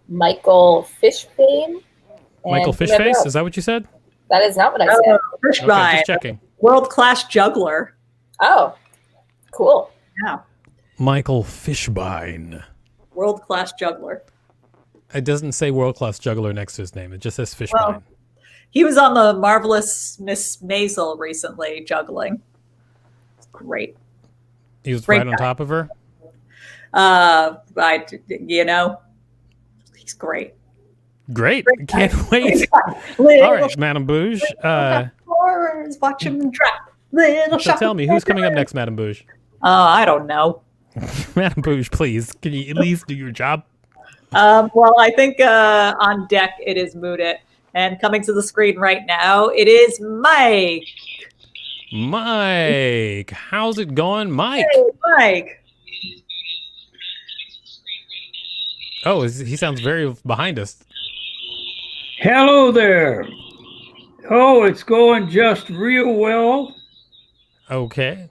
Michael Fishbane. Michael Fishface? Is that what you said? That is not what I said. Fishbane. Okay, just checking. World-class juggler. Oh, cool. Yeah. Michael Fishbane. World-class juggler. It doesn't say world-class juggler next to his name. It just says Fishbane. Well, he was on the Marvelous Miss Maisel recently, juggling. It's great. He was Great right on guy. top of her? He's great. Great. Can't wait. All right, Madame Bouge. Watch him drop. Little So tell me, who's coming up next, Madame Bouge? I don't know. Madame Bouge, please, can you at least do your job? Well, I think on deck it is Moodit. And coming to the screen right now, it is Mike. Mike. How's it going, Mike? Hey, Mike. Oh, he sounds very behind us. Hello there. Oh, it's going just real well. Okay.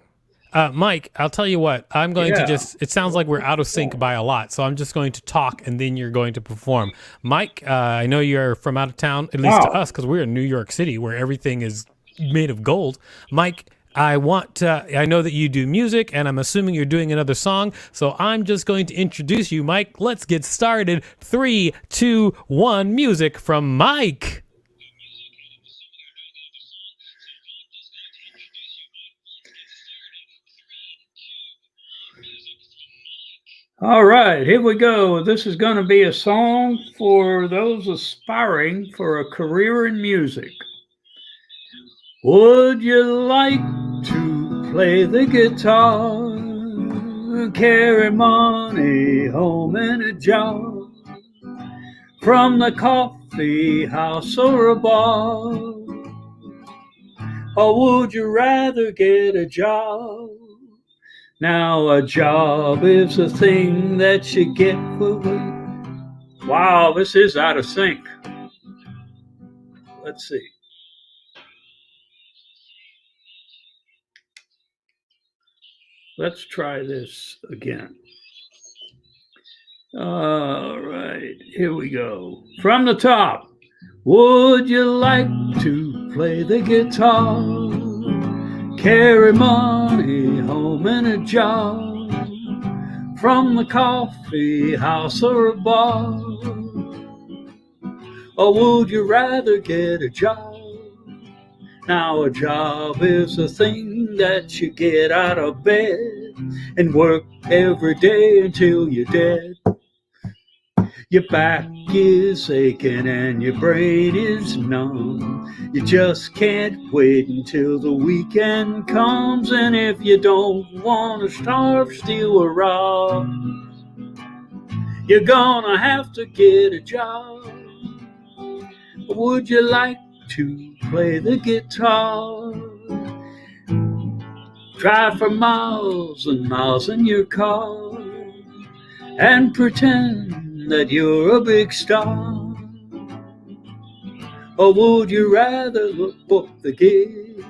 Mike, I'll tell you what, I'm going to it sounds like we're out of sync by a lot, so I'm just going to talk and then you're going to perform. Mike, I know you're from out of town, at least to us, because we're in New York City where everything is made of gold. Mike, I know that you do music and I'm assuming you're doing another song, so I'm just going to introduce you, Mike. Let's get started. 3, 2, 1, music from Mike. All right, here we go. This is going to be a song for those aspiring for a career in music. Would you like to play the guitar, carry money home in a jar, from the coffee house or a bar? Or would you rather get a job? Now a job is a thing that you get for work. Wow, this is out of sync. Let's see. Let's try this again. All right, here we go. From the top. Would you like to play the guitar, carry money home in a jar, from the coffee house or a bar? Or would you rather get a job? Now a job is a thing that you get out of bed and work every day until you're dead. Your back is aching and your brain is numb. You just can't wait until the weekend comes. And if you don't want to starve, steal, or rob, you're gonna have to get a job. Would you like to play the guitar, drive for miles and miles in your car, and pretend that you're a big star? Or would you rather book the gig?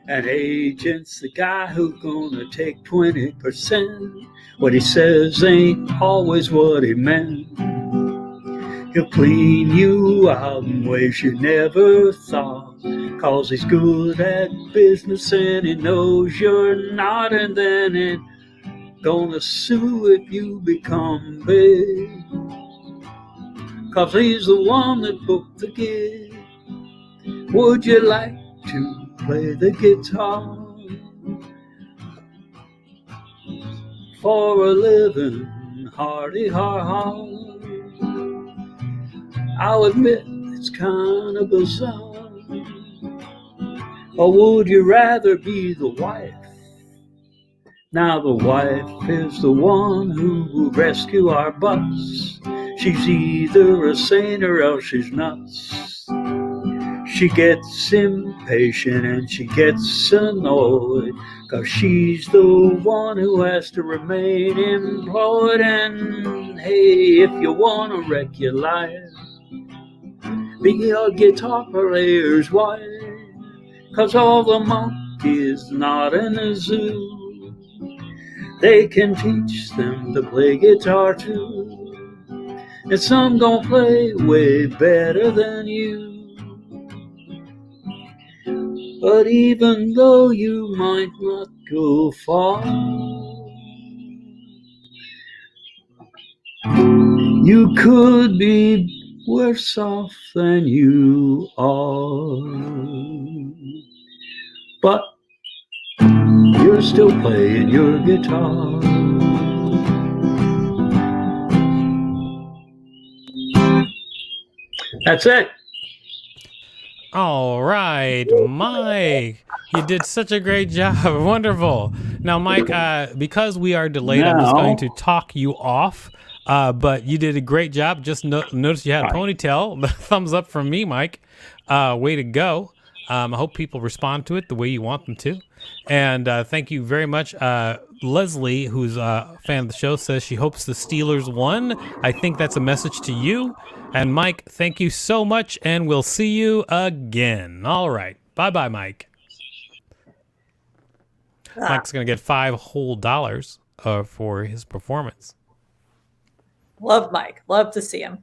An agent's the guy who's gonna take 20%. What he says ain't always what he meant. He'll clean you out in ways you never thought, 'cause he's good at business and he knows you're not. And then he's gonna sue if you become big, 'cause he's the one that booked the gig. Would you like to play the guitar for a living, hardy har har? I'll admit it's kind of bizarre. Or would you rather be the wife? Now the wife is the one who will rescue our butts. She's either a saint or else she's nuts. She gets impatient and she gets annoyed, 'cause she's the one who has to remain employed. And hey, if you wanna wreck your life, be a guitar player's wife. 'Cause all the monkeys not in a zoo, they can teach them to play guitar too. And some gon' play way better than you. But even though you might not go far, you could be worse off than you are. But you're still playing your guitar. That's it. All right, Mike. You did such a great job. Wonderful. Now, Mike, because we are delayed, I'm just going to talk you off. But you did a great job. Just notice you had a ponytail. Thumbs up from me, Mike. Way to go. I hope people respond to it the way you want them to. And thank you very much. Leslie, who's a fan of the show, says she hopes the Steelers won. I think that's a message to you. And Mike, thank you so much, and we'll see you again. All right. Bye-bye, Mike. Mike's going to get $5 whole for his performance. Love Mike. Love to see him.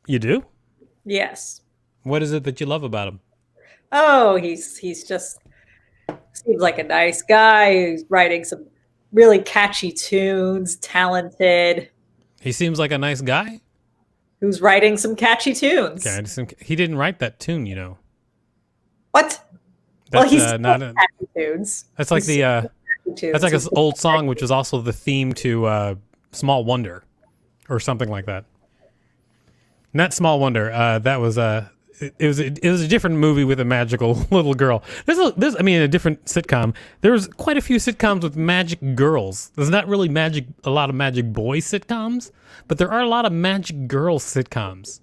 You do? Yes. What is it that you love about him? Oh, he's just seems like a nice guy who's writing some really catchy tunes, talented. He seems like a nice guy? Who's writing some catchy tunes. Okay, he didn't write that tune, you know. What? That's, well, he's not catchy tunes. That's like that's like an old song, which is also the theme to Small Wonder, or something like that. Not Small Wonder. That was it was a different movie with a magical little girl. There's a different sitcom. There's quite a few sitcoms with magic girls. There's not really a lot of magic boy sitcoms, but there are a lot of magic girl sitcoms.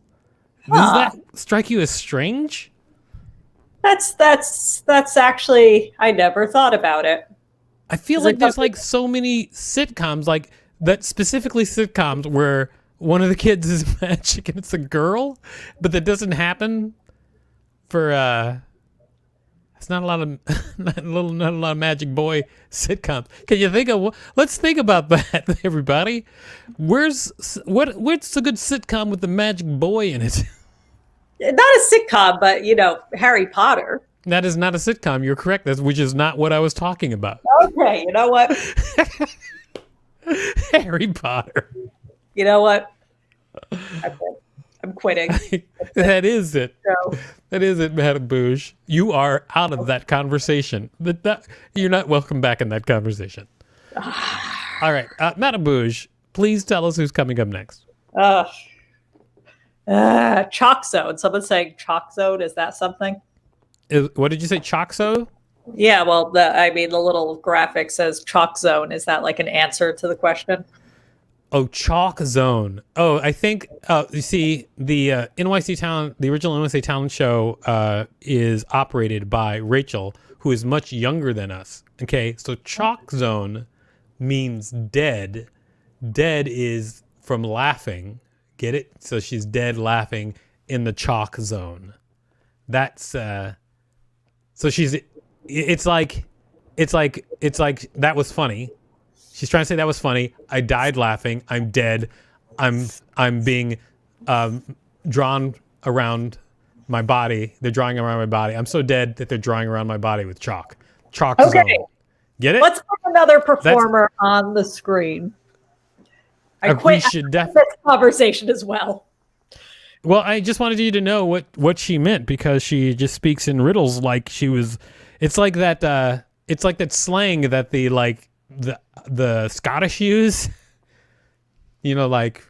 Does that strike you as strange? That's actually, I never thought about it. I feel like there's like so many sitcoms like that, specifically sitcoms where one of the kids is magic and it's a girl, but that doesn't happen for it's not a lot of not a lot of magic boy sitcoms. Can you think of let's think about that, everybody. What's a good sitcom with the magic boy in it? Not a sitcom, but Harry Potter. That is not a sitcom. You're correct. Which is not what I was talking about. Okay, you know what? Harry Potter. You know what? I'm quitting. That is it. So. That is it, Madame Bouge. You are out of that conversation. You're not welcome back in that conversation. All right. Madame Bouge, please tell us who's coming up next. Chalk Zone. Someone's saying Chalk Zone. Is that something? What did you say, Chalk Zone? Yeah, well, the little graphic says Chalk Zone. Is that like an answer to the question? Oh, Chalk Zone. Oh, I think, you see, the NYC Talent, the original NYC Talent show is operated by Rachel, who is much younger than us. Okay, so Chalk Zone means dead. Dead is from laughing. Get it? So she's dead laughing in the chalk zone. That's, so it's like, that was funny. She's trying to say that was funny. I died laughing. I'm dead. I'm being drawn around my body. They're drawing around my body. I'm so dead that they're drawing around my body with chalk. Chalk zone. Get it? Let's put another performer on the screen. I quit this conversation as well. Well, I just wanted you to know what she meant, because she just speaks in riddles like she was. It's like that. It's like that slang that the Scottish use. Like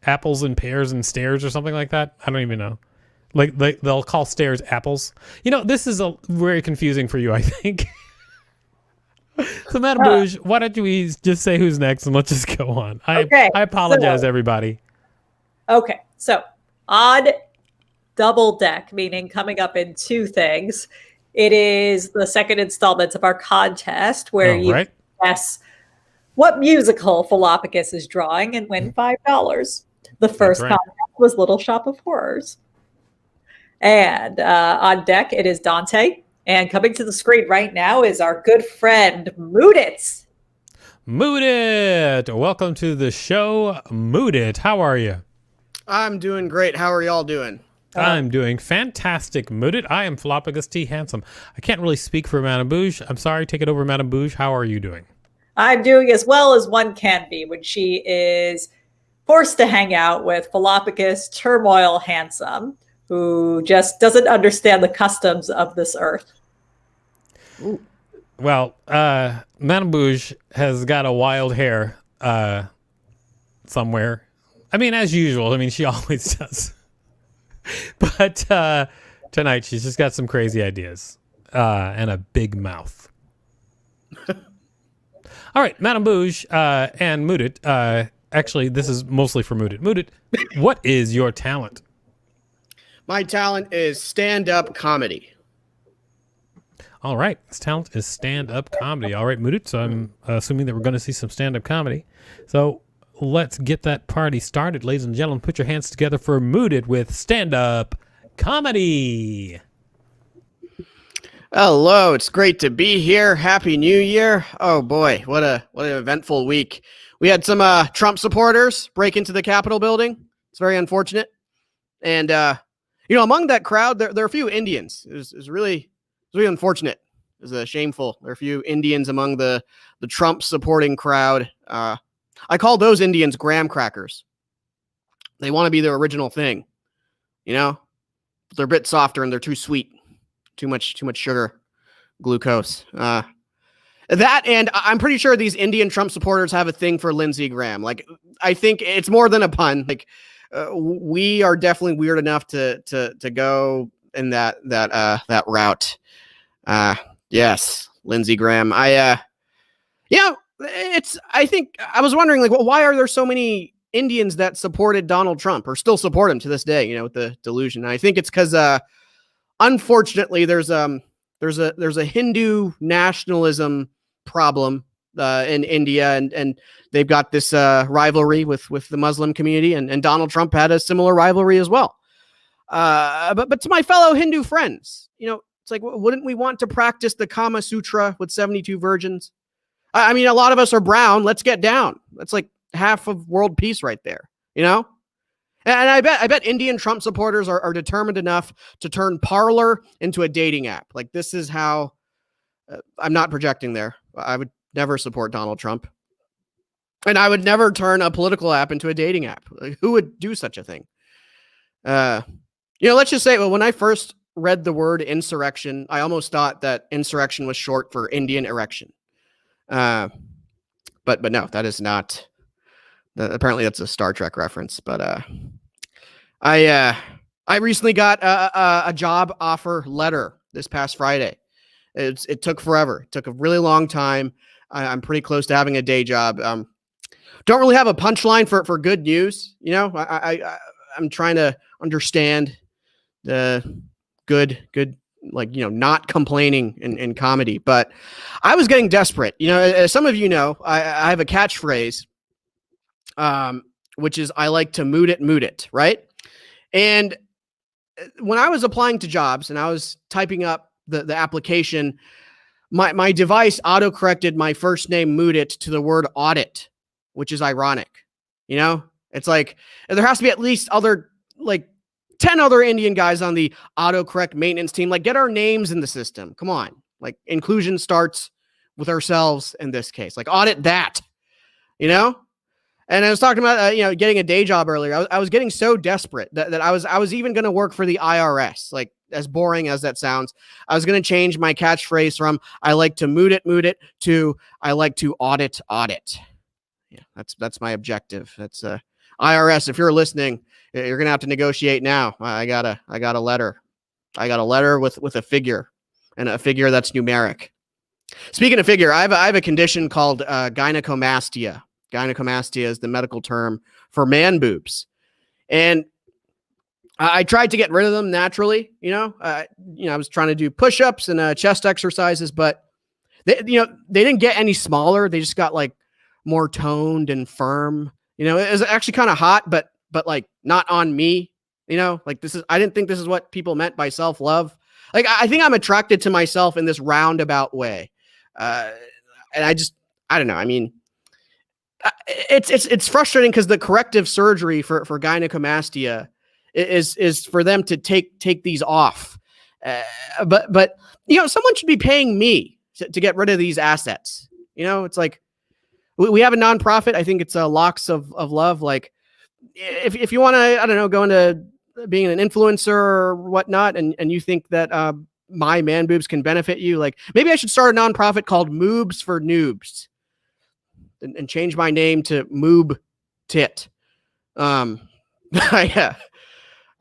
apples and pears and stairs or something like that. I don't even know. Like they'll call stairs apples. This is very confusing for you, I think. So, Madame Bouge, why don't we just say who's next and let's just go on. I apologize, everybody. Okay, so odd double deck, meaning coming up in two things. It is the second installment of our contest where you guess what musical Philopicus is drawing and win $5. The first contest was Little Shop of Horrors. And on deck, it is Dante. And coming to the screen right now is our good friend, Moodit. Moodit! Welcome to the show, Moodit. How are you? I'm doing great. How are y'all doing? I'm doing fantastic, Moodit. I am Philopicus T. Handsome. I can't really speak for Madame Bouge. I'm sorry. Take it over, Madame Bouge. How are you doing? I'm doing as well as one can be when she is forced to hang out with Philopicus Turmoil Handsome, who just doesn't understand the customs of this earth. Ooh. Well, Madame Bouge has got a wild hair somewhere. I mean, as usual. I mean, she always does. But tonight, she's just got some crazy ideas and a big mouth. All right, Madame Bouge and Moodit. Actually, this is mostly for Moodit. Moodit, what is your talent? My talent is stand-up comedy. All right. His talent is stand-up comedy. All right, Moodit. So I'm assuming that we're going to see some stand-up comedy. So let's get that party started. Ladies and gentlemen, put your hands together for Moodit with stand-up comedy. Hello. It's great to be here. Happy New Year. Oh, boy. What an eventful week. We had some Trump supporters break into the Capitol building. It's very unfortunate. And, among that crowd, there are a few Indians. It was really unfortunate. It was shameful. There are a few Indians among the Trump supporting crowd. I call those Indians graham crackers. They want to be their original thing. They're a bit softer and they're too sweet. Too much sugar, glucose. That, and I'm pretty sure these Indian Trump supporters have a thing for Lindsey Graham. Like, I think it's more than a pun. Like, we are definitely weird enough to go in that route. Yes, Lindsey Graham. I think I was wondering, like, well, why are there so many Indians that supported Donald Trump or still support him to this day? With the delusion. And I think it's because, unfortunately, there's a Hindu nationalism problem in India, and they've got this rivalry with the Muslim community, and Donald Trump had a similar rivalry as well. But to my fellow Hindu friends, it's like, wouldn't we want to practice the Kama Sutra with 72 virgins? I mean, a lot of us are brown. Let's get down. That's like half of world peace right there, And I bet Indian Trump supporters are determined enough to turn Parler into a dating app. Like, this is how I'm not projecting there. I would never support Donald Trump. And I would never turn a political app into a dating app. Like, who would do such a thing? Let's just say, well, when I first read the word insurrection, I almost thought that insurrection was short for Indian erection. But no, that is not. Apparently that's a Star Trek reference. But I recently got a job offer letter this past Friday. It took forever. It took a really long time. I'm pretty close to having a day job. Don't really have a punchline for good news. I'm trying to understand the good, not complaining in comedy. But I was getting desperate. As some of you know, I have a catchphrase, which is I like to mood it, right? And when I was applying to jobs and I was typing up the application, my device auto-corrected my first name Moodit to the word audit, which is ironic. It's like there has to be at least 10 other Indian guys on the autocorrect maintenance team. Like, get our names in the system. Come on. Like, inclusion starts with ourselves in this case. Like, audit that, And I was talking about, getting a day job earlier. I was getting so desperate that I was even going to work for the IRS. Like, as boring as that sounds, I was going to change my catchphrase from I like to mood it to I like to audit. Yeah, that's my objective. IRS, if you're listening, you're gonna have to negotiate now. I got a letter. I got a letter with a figure, and a figure that's numeric. Speaking of figure, I have a condition called gynecomastia. Gynecomastia is the medical term for man boobs, and I tried to get rid of them naturally. I was trying to do push-ups and chest exercises, but they didn't get any smaller. They just got like more toned and firm. It was actually kind of hot, but like not on me. Like I didn't think this is what people meant by self-love. Like, I think I'm attracted to myself in this roundabout way. And I don't know. I mean, it's frustrating because the corrective surgery for gynecomastia is for them to take these off. But someone should be paying me to get rid of these assets. It's like we have a nonprofit. I think it's Locks of Love. Like, if you want to, I don't know, go into being an influencer or whatnot, and you think that my man boobs can benefit you, like, maybe I should start a nonprofit called Moobs for Noobs and change my name to Moob Tit. I mean,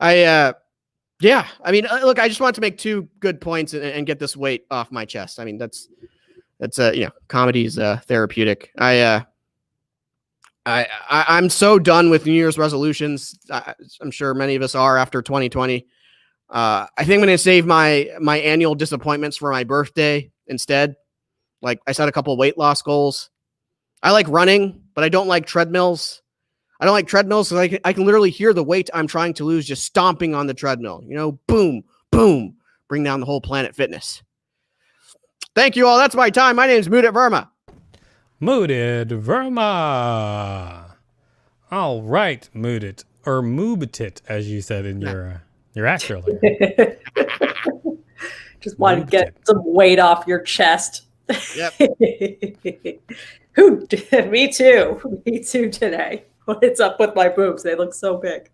look, I just want to make two good points and get this weight off my chest. I mean, that's comedy's therapeutic. I'm so done with New Year's resolutions. I'm sure many of us are after 2020. I think I'm going to save my annual disappointments for my birthday instead. Like, I set a couple weight loss goals. I like running, but I don't like treadmills. I don't like treadmills because I can literally hear the weight I'm trying to lose just stomping on the treadmill. Boom, boom, bring down the whole Planet Fitness. Thank you all. That's my time. My name's Mudit Verma. Mudit Verma. All right, Mudit, or Moobitit, as you said in your act earlier. Just wanted to get some weight off your chest. Yep. Me too. Me too today. What's up with my boobs? They look so big.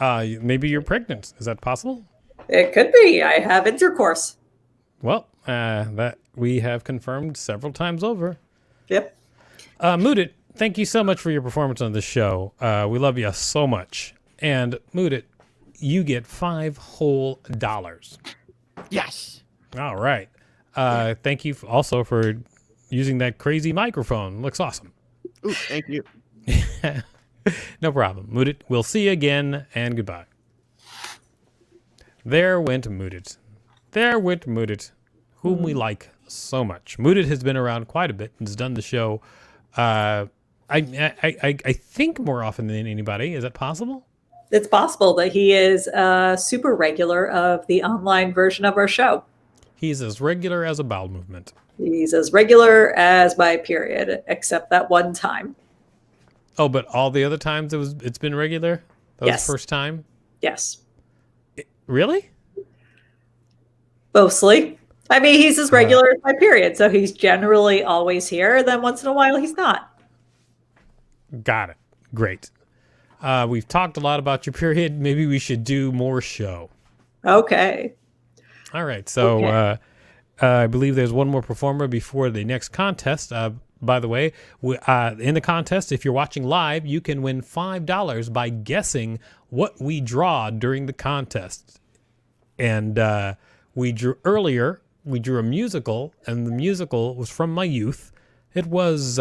Maybe you're pregnant. Is that possible? It could be. I have intercourse. Well, that we have confirmed several times over. Yep. Mudit, thank you so much for your performance on this show. We love you so much. And Mudit, you get $5 whole. Yes. All right. Thank you also for using that crazy microphone. Looks awesome. Ooh, thank you. No problem. Mudit, we'll see you again, and goodbye. There went Mudit. Whom we like so much. Mudit has been around quite a bit and has done the show, I think, more often than anybody. Is that possible? It's possible that he is a super regular of the online version of our show. He's as regular as a bowel movement. He's as regular as my period, except that one time. Oh, but all the other times it's been regular? That was the first time? Yes. Really? Mostly. I mean, he's as regular as my period, so he's generally always here. Then once in a while, he's not. Got it. Great. We've talked a lot about your period. Maybe we should do more show. Okay. All right. So I believe there's one more performer before the next contest. By the way, in the contest, if you're watching live, you can win $5 by guessing what we draw during the contest. And we drew a musical, and the musical was from my youth. It was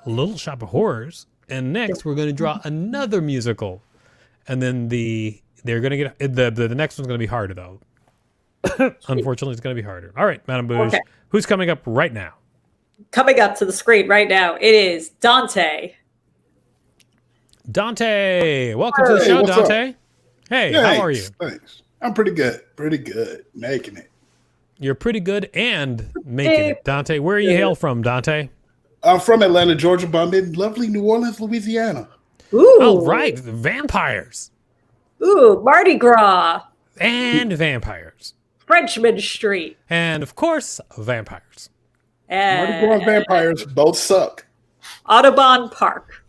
Little Shop of Horrors. And next, we're going to draw another musical. And then they're going to get the next one's going to be harder, though. Unfortunately, it's going to be harder. All right, Madame Bouge, who's coming up right now? Coming up to the screen right now, it is Dante. Dante, welcome to the show, Dante. Up? Hey, how are you? Thanks. I'm pretty good. Making it. You're pretty good and making it, Dante. Where are you hail from, Dante? I'm from Atlanta, Georgia, but I'm in lovely New Orleans, Louisiana. Ooh. All right, vampires. Ooh, Mardi Gras. And vampires. Frenchman Street. And, of course, vampires. And Mardi Gras and vampires both suck. Audubon Park.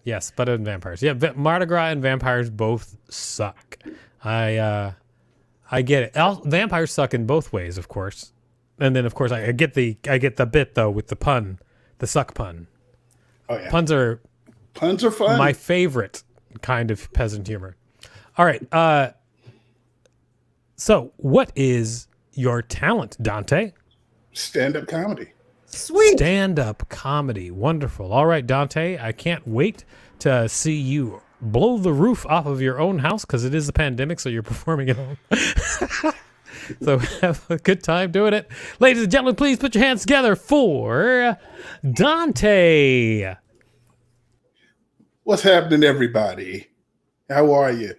Yes, but in vampires. Yeah, Mardi Gras and vampires both suck. I get it. Vampires suck in both ways, of course. And then, of course, I get the bit, though, with the pun, the suck pun. Oh yeah. Puns are fun. my favorite kind of peasant humor. All right. So what is your talent, Dante? Stand-up comedy. Sweet. Stand-up comedy. Wonderful. All right, Dante, I can't wait to see you blow the roof off of your own house, because it is the pandemic, so you're performing at home. So have a good time doing it. Ladies and gentlemen, please put your hands together for Dante. What's happening, everybody? How are you?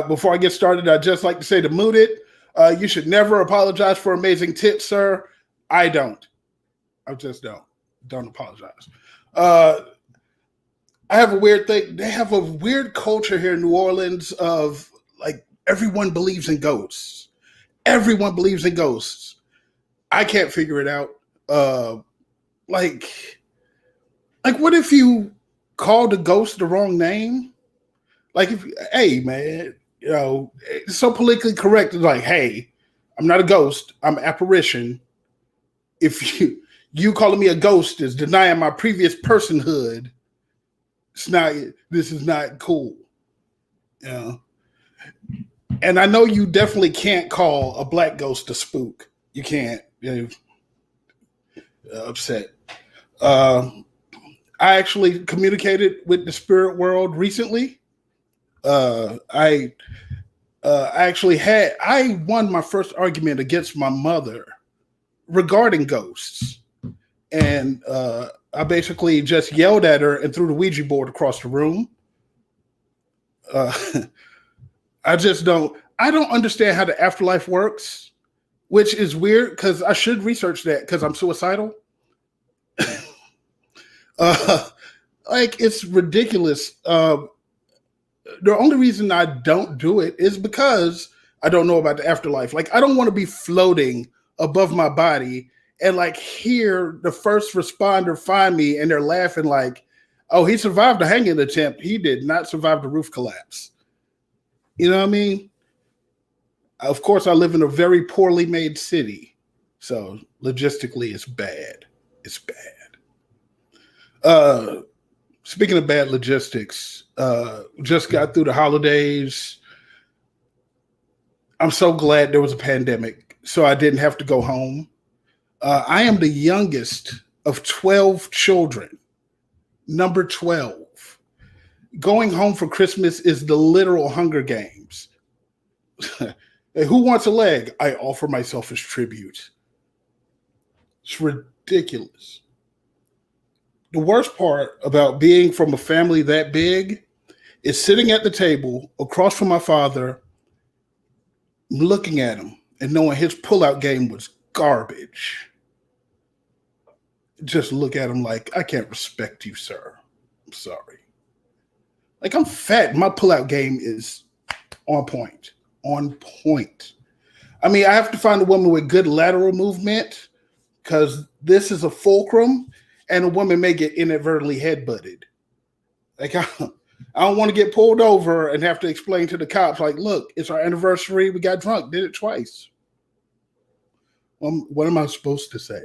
Before I get started, I'd just like to say to Moot It, you should never apologize for amazing tips, sir. I don't. I just don't. Don't apologize. I have a weird thing. They have a weird culture here in New Orleans of like everyone believes in ghosts. Everyone believes in ghosts. I can't figure it out. Like what if you called a ghost the wrong name? Like, hey, man, you know, it's so politically correct. It's like, hey, I'm not a ghost. I'm an apparition. If you calling me a ghost is denying my previous personhood. This is not cool. You know? And I know you definitely can't call a black ghost a spook. You can't. You're upset. I actually communicated with the spirit world recently. I won my first argument against my mother regarding ghosts. And I basically just yelled at her and threw the Ouija board across the room. I don't understand how the afterlife works, which is weird because I should research that because I'm suicidal. Like, it's ridiculous. The only reason I don't do it is because I don't know about the afterlife. Like, I don't want to be floating above my body and like hear the first responder find me and they're laughing like, oh, he survived a hanging attempt. He did not survive the roof collapse. You know what I mean? Of course, I live in a very poorly made city. So logistically, it's bad. It's bad. Speaking of bad logistics, just got through the holidays. I'm so glad there was a pandemic, so I didn't have to go home. I am the youngest of 12 children, number 12. Going home for Christmas is the literal Hunger Games. Who wants a leg? I offer myself as tribute. It's ridiculous. The worst part about being from a family that big is sitting at the table across from my father, looking at him and knowing his pullout game was garbage. Just look at him like, I can't respect you, sir. I'm sorry. Like, I'm fat. My pullout game is on point. On point. I mean, I have to find a woman with good lateral movement because this is a fulcrum and a woman may get inadvertently headbutted. Like, I don't want to get pulled over and have to explain to the cops, like, look, it's our anniversary. We got drunk, did it twice. What am I supposed to say?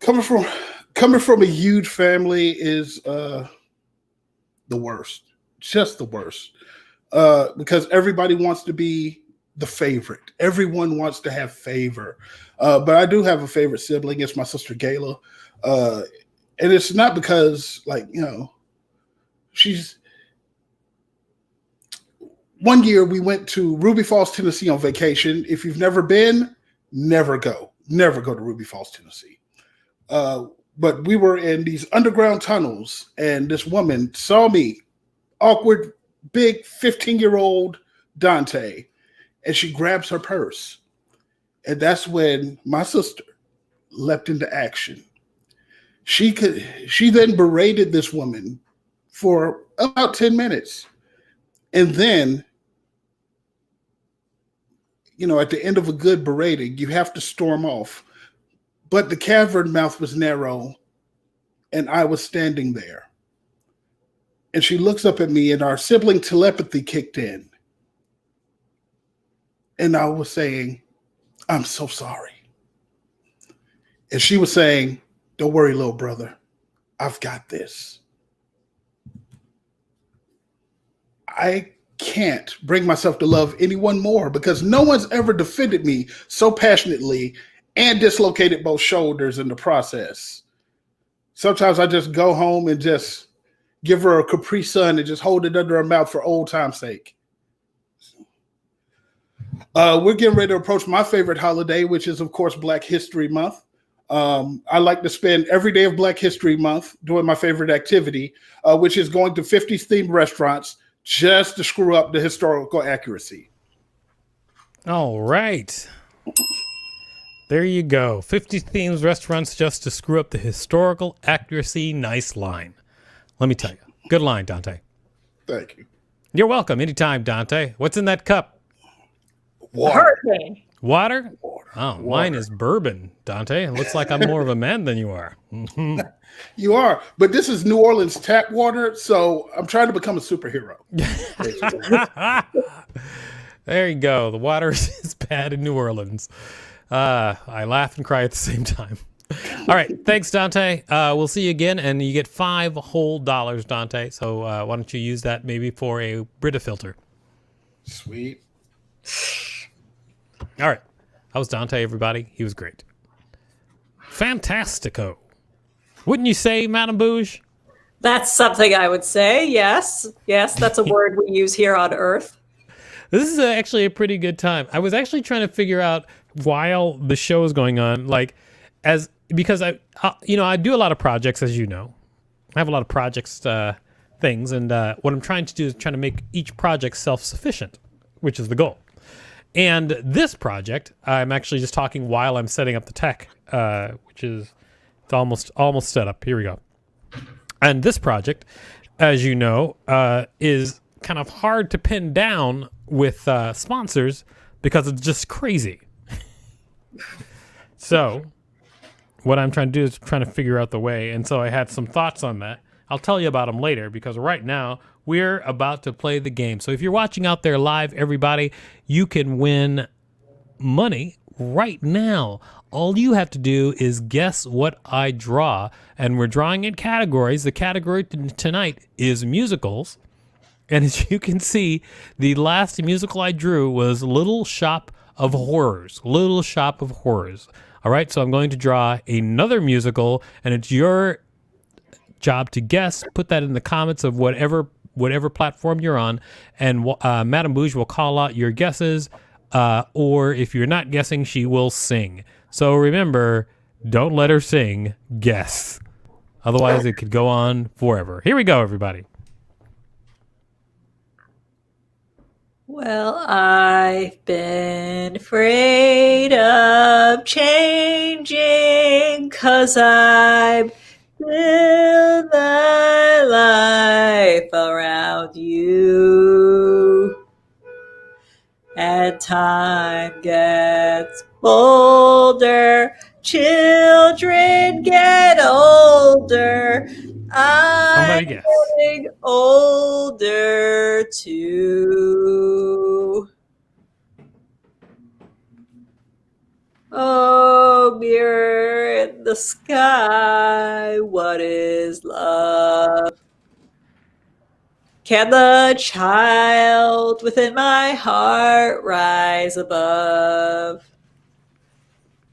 Coming from a huge family is the worst. Just the worst. Because everybody wants to be the favorite. Everyone wants to have favor. But I do have a favorite sibling. It's my sister Gayla. And it's not because, like, you know, she's... One year we went to Ruby Falls, Tennessee on vacation. If you've never been, never go. Never go to Ruby Falls, Tennessee. But we were in these underground tunnels, and this woman saw me, awkward, big 15-year-old Dante, and she grabs her purse. And that's when my sister leapt into action. She then berated this woman for about 10 minutes. And then, you know, at the end of a good berating, you have to storm off. But the cavern mouth was narrow, and I was standing there. And she looks up at me, and our sibling telepathy kicked in. And I was saying, I'm so sorry. And she was saying, Don't worry, little brother. I've got this. I can't bring myself to love anyone more because no one's ever defended me so passionately and dislocated both shoulders in the process. Sometimes I just go home and just give her a Capri Sun and just hold it under her mouth for old time's sake. We're getting ready to approach my favorite holiday, which is, of course, Black History Month. I like to spend every day of Black History Month doing my favorite activity, which is going to 50s themed restaurants just to screw up the historical accuracy. All right. There you go. 50s themed restaurants just to screw up the historical accuracy. Nice line. Let me tell you. Good line, Dante. Thank you. You're welcome. Anytime, Dante. What's in that cup? Water. Hurricane. Water? Water. Oh, mine is bourbon, Dante. It looks like I'm more of a man than you are. You are, but this is New Orleans tap water, so I'm trying to become a superhero. There you go. The water is bad in New Orleans. I laugh and cry at the same time. All right. Thanks, Dante. We'll see you again, and you get $5 whole, Dante. So why don't you use that maybe for a Brita filter? Sweet. All right. That was Dante, everybody. He was great. Fantastico. Wouldn't you say, Madame Bouge? That's something I would say, yes. Yes, that's a word we use here on Earth. This is actually a pretty good time. I was actually trying to figure out while the show is going on, because I do a lot of projects, as you know. I have a lot of projects, things, and what I'm trying to do is trying to make each project self-sufficient, which is the goal. And this project, I'm actually just talking while I'm setting up the tech, which is it's almost set up. Here we go. And this project, as you know, is kind of hard to pin down with sponsors because it's just crazy. So what I'm trying to do is trying to figure out the way. And so I had some thoughts on that. I'll tell you about them later because right now we're about to play the game. So if you're watching out there live, everybody, you can win money right now. All you have to do is guess what I draw. And we're drawing in categories. The category tonight is musicals. And as you can see, the last musical I drew was Little Shop of Horrors. Little Shop of Horrors. All right, so I'm going to draw another musical, and it's your job to guess. Put that in the comments of whatever platform you're on, and Madame Bouge will call out your guesses, or if you're not guessing, she will sing. So remember, don't let her sing, guess. Otherwise, it could go on forever. Here we go, everybody. Well, I've been afraid of changing 'cause I've built my life around you. And time gets bolder, children get older. I'm getting older too. Oh, mirror in the sky, what is love? Can the child within my heart rise above?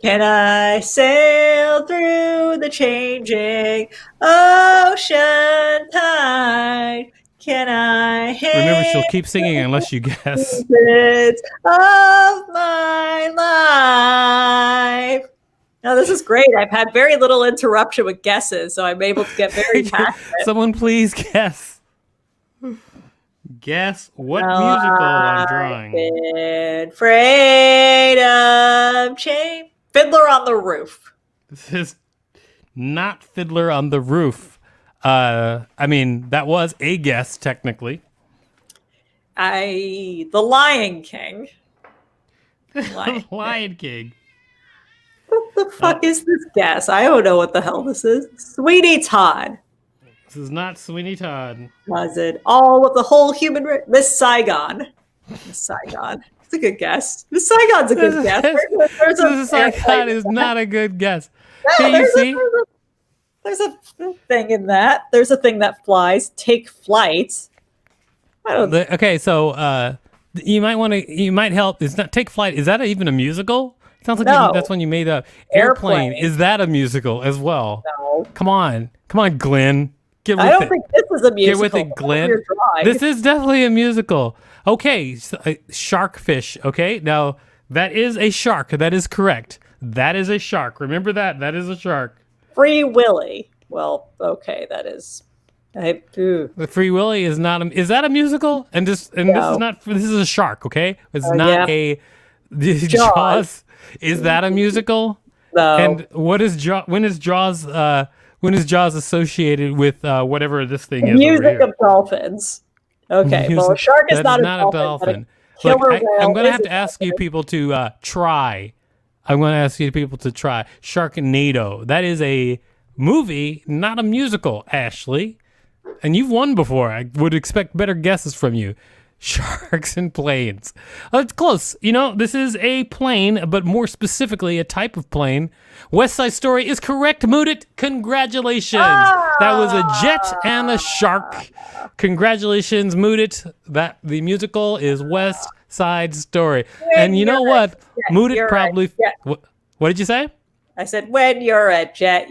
Can I sail through the changing ocean tide? Can I remember, she'll keep singing unless you guess. Of my life. Now, this is great. I've had very little interruption with guesses, so I'm able to get very passionate. Someone please guess. Guess what musical I'm drawing. Been afraid of change. Fiddler on the Roof. This is not Fiddler on the Roof. I mean, that was a guess, technically. The Lion King. Lion King. What the fuck is this guess? I don't know what the hell this is. Sweeney Todd. This is not Sweeney Todd. Was it all of the whole human race? Miss Saigon. Miss Saigon. It's a good guess. Miss Saigon's a good guess. Miss Saigon is not a good guess. Can you see? There's a thing in that. There's a thing that flies. Take flight. Okay, so you might help. It's not Take Flight. Is that even a musical? It sounds like that's when you made up. Airplane. Is that a musical as well? No. Come on, Glenn. Get with I don't it. think this is a musical. Get with it, Glenn. This is definitely a musical. Okay, so, Sharkfish. Okay, now that is a shark. That is correct. That is a shark. Remember that. That is a shark. Free Willy. Well, okay, that is. The Free Willy is not. Is that a musical? And this is not. This is a shark. Okay, it's not a. Jaws. Is that a musical? No. And what is Jaws? When is Jaws? When is Jaws associated with whatever this thing is? Music of dolphins. Okay, well, a shark is not a dolphin. Look, I'm going to have to ask you people to try. I'm going to ask you people to try Sharknado. That is a movie, not a musical, Ashley. And you've won before. I would expect better guesses from you. Sharks and planes. It's close. You know, this is a plane, but more specifically, a type of plane. West Side Story is correct, Moodit. Congratulations. That was a jet and a shark. Congratulations, Moodit. That the musical is West Side Story. And you know what? Moodit probably. What did you say? I said, when you're a jet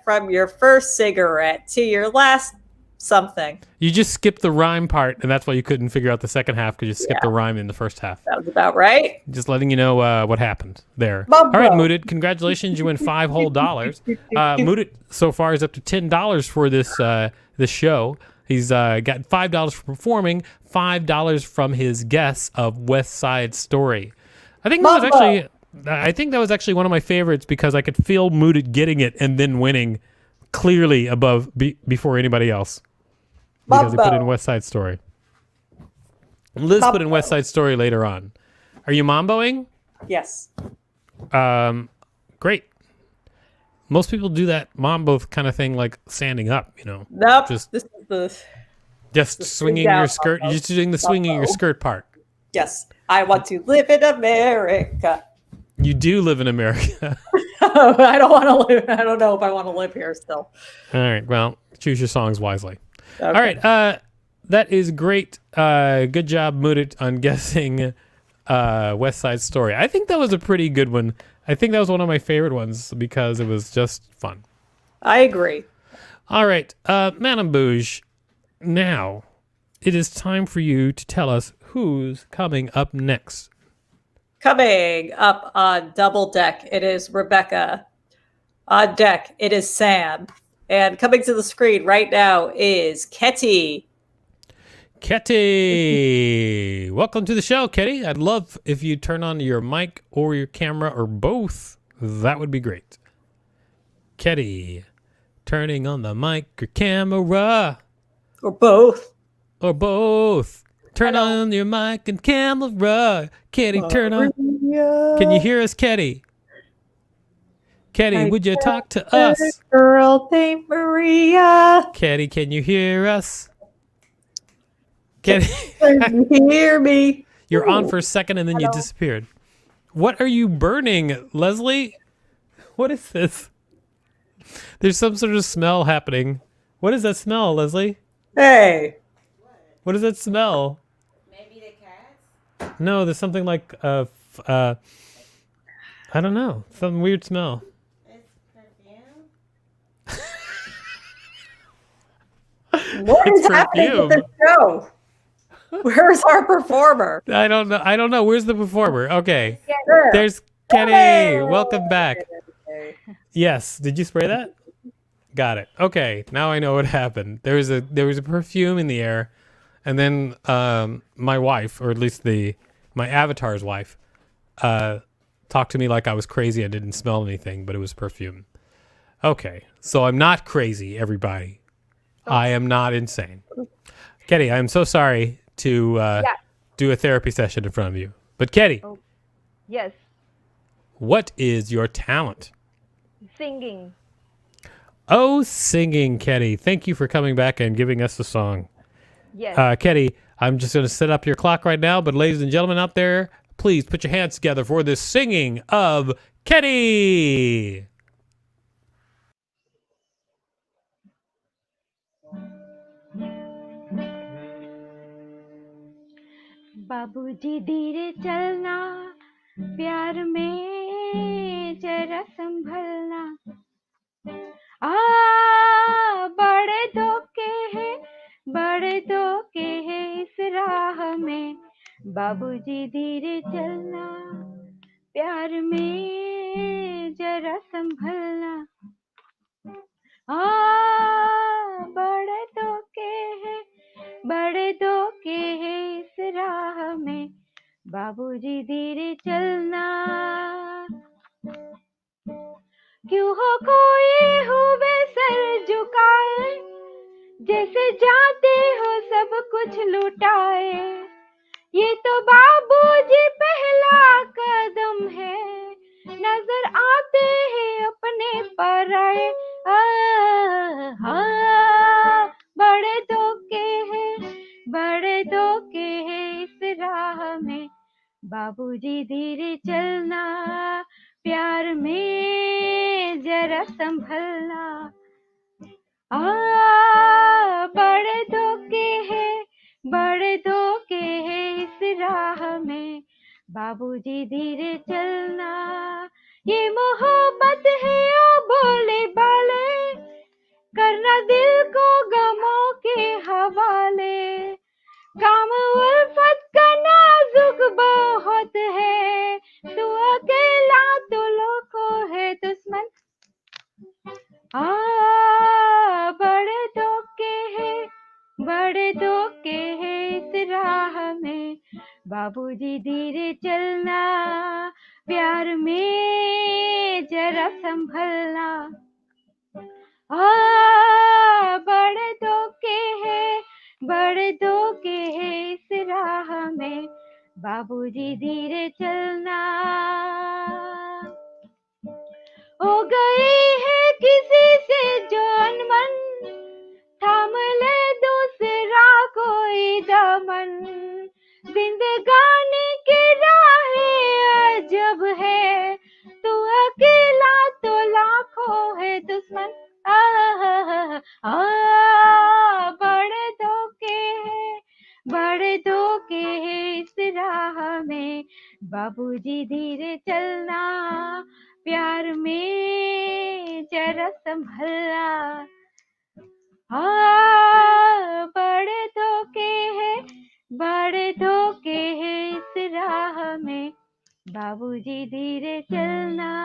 from your first cigarette to your last something. You just skipped the rhyme part, and that's why you couldn't figure out the second half, because you skipped the rhyme in the first half. That was about right. Just letting you know what happened there. All right, Moodit, congratulations. You win $5 whole. Moodit so far is up to $10 for this show. He's got $5 for performing, $5 from his guess of West Side Story. I think that was actually one of my favorites, because I could feel Moodit getting it and then winning clearly before anybody else. Because he put in West Side Story. Liz put in West Side Story later on. Are you mamboing? Yes. Great. Most people do that mambo kind of thing, like standing up, you know. Nope. Just swinging your skirt. You're just doing the swinging your skirt part. Yes. I want to live in America. You do live in America. I don't want to live. I don't know if I want to live here still. All right. Well, choose your songs wisely. Okay. All right. That is great. Good job, Moodit, on guessing West Side Story. I think that was a pretty good one. I think that was one of my favorite ones because it was just fun. I agree. All right. Madame Bouge, now it is time for you to tell us who's coming up next. Coming up on Double Deck, it is Rebecca. On deck, it is Sam. And coming to the screen right now is Ketty. Ketty! Welcome to the show, Ketty. I'd love if you turn on your mic or your camera or both. That would be great. Ketty, turning on the mic or camera. Or both. Or both. Turn on your mic and camera. Ketty, turn on. Can you hear us, Ketty? Ketty, would you talk to us? Girl named Maria. Ketty, can you hear us? Ketty, can you hear me? You're on for a second and then you disappeared. What are you burning, Leslie? What is this? There's some sort of smell happening. What is that smell, Leslie? Hey. What does that smell? Maybe the cats? No, there's something like I don't know. Some weird smell. It's perfume? What is happening with the show? Where's our performer? I don't know. Where's the performer? Okay. Yeah. There's Kenny. Hey. Welcome back. Yes. Did you spray that? Got it. Okay. Now I know what happened. There was a perfume in the air, and then my wife, or at least my avatar's wife, talked to me like I was crazy. I didn't smell anything, but it was perfume. Okay. So I'm not crazy, everybody. I am not insane. Ketty, I'm so sorry to do a therapy session in front of you. But Ketty. Oh, yes. What is your talent? Singing. Oh, singing, Ketty. Thank you for coming back and giving us the song. Yes. Ketty, I'm just going to set up your clock right now, but ladies and gentlemen out there, please put your hands together for this singing of Ketty. बाबूजी धीरे चलना, प्यार में जरा संभलना। बड़े धोखे हैं, बड़े धोखे हैं इस राह में। बाबूजी धीरे चलना, प्यार में जरा संभलना। बड़े धोखे हैं, बड़े धोखे हैं इस राह में। बाबूजी धीरे चलना। क्यों हो खोए हुए सर झुकाए, जैसे जाते हो सब कुछ लुटाए। ये तो बाबूजी पहला कदम है, नजर आते हैं अपने पराए। बड़े धोखे हैं, बड़े धोखे हैं इस राह में। बाबूजी धीरे चलना, प्यार में जरा संभलना। बड़े धोखे हैं, बड़े धोखे हैं इस राह में। बाबूजी धीरे चलना। ये मोहब्बत है ओ भोले भाले, करना दिल को गमों के हवाले। काम उल्फत का नाजुक बहुत है, तू अकेला तो लाखों है दुश्मन। बड़े धोखे हैं, बड़े धोखे हैं इस राह में। बाबूजी धीरे चलना, प्यार में जरा संभलना। बड़े धोखे हैं, बड़े धोखे हैं इस राह में। बाबूजी धीरे चलना। हो गई है किसी से जो अनबन, थाम ले दूसरा कोई दामन। जिंदगानी की राहें अजब है, तू अकेला तो लाखों है दुश्मन। बड़े धोखे हैं, बड़े धोखे हैं इस राह में। बाबूजी धीरे चलना, प्यार में जरा संभलना। बड़े धोखे हैं, बड़े धोखे हैं इस राह में। बाबूजी धीरे चलना।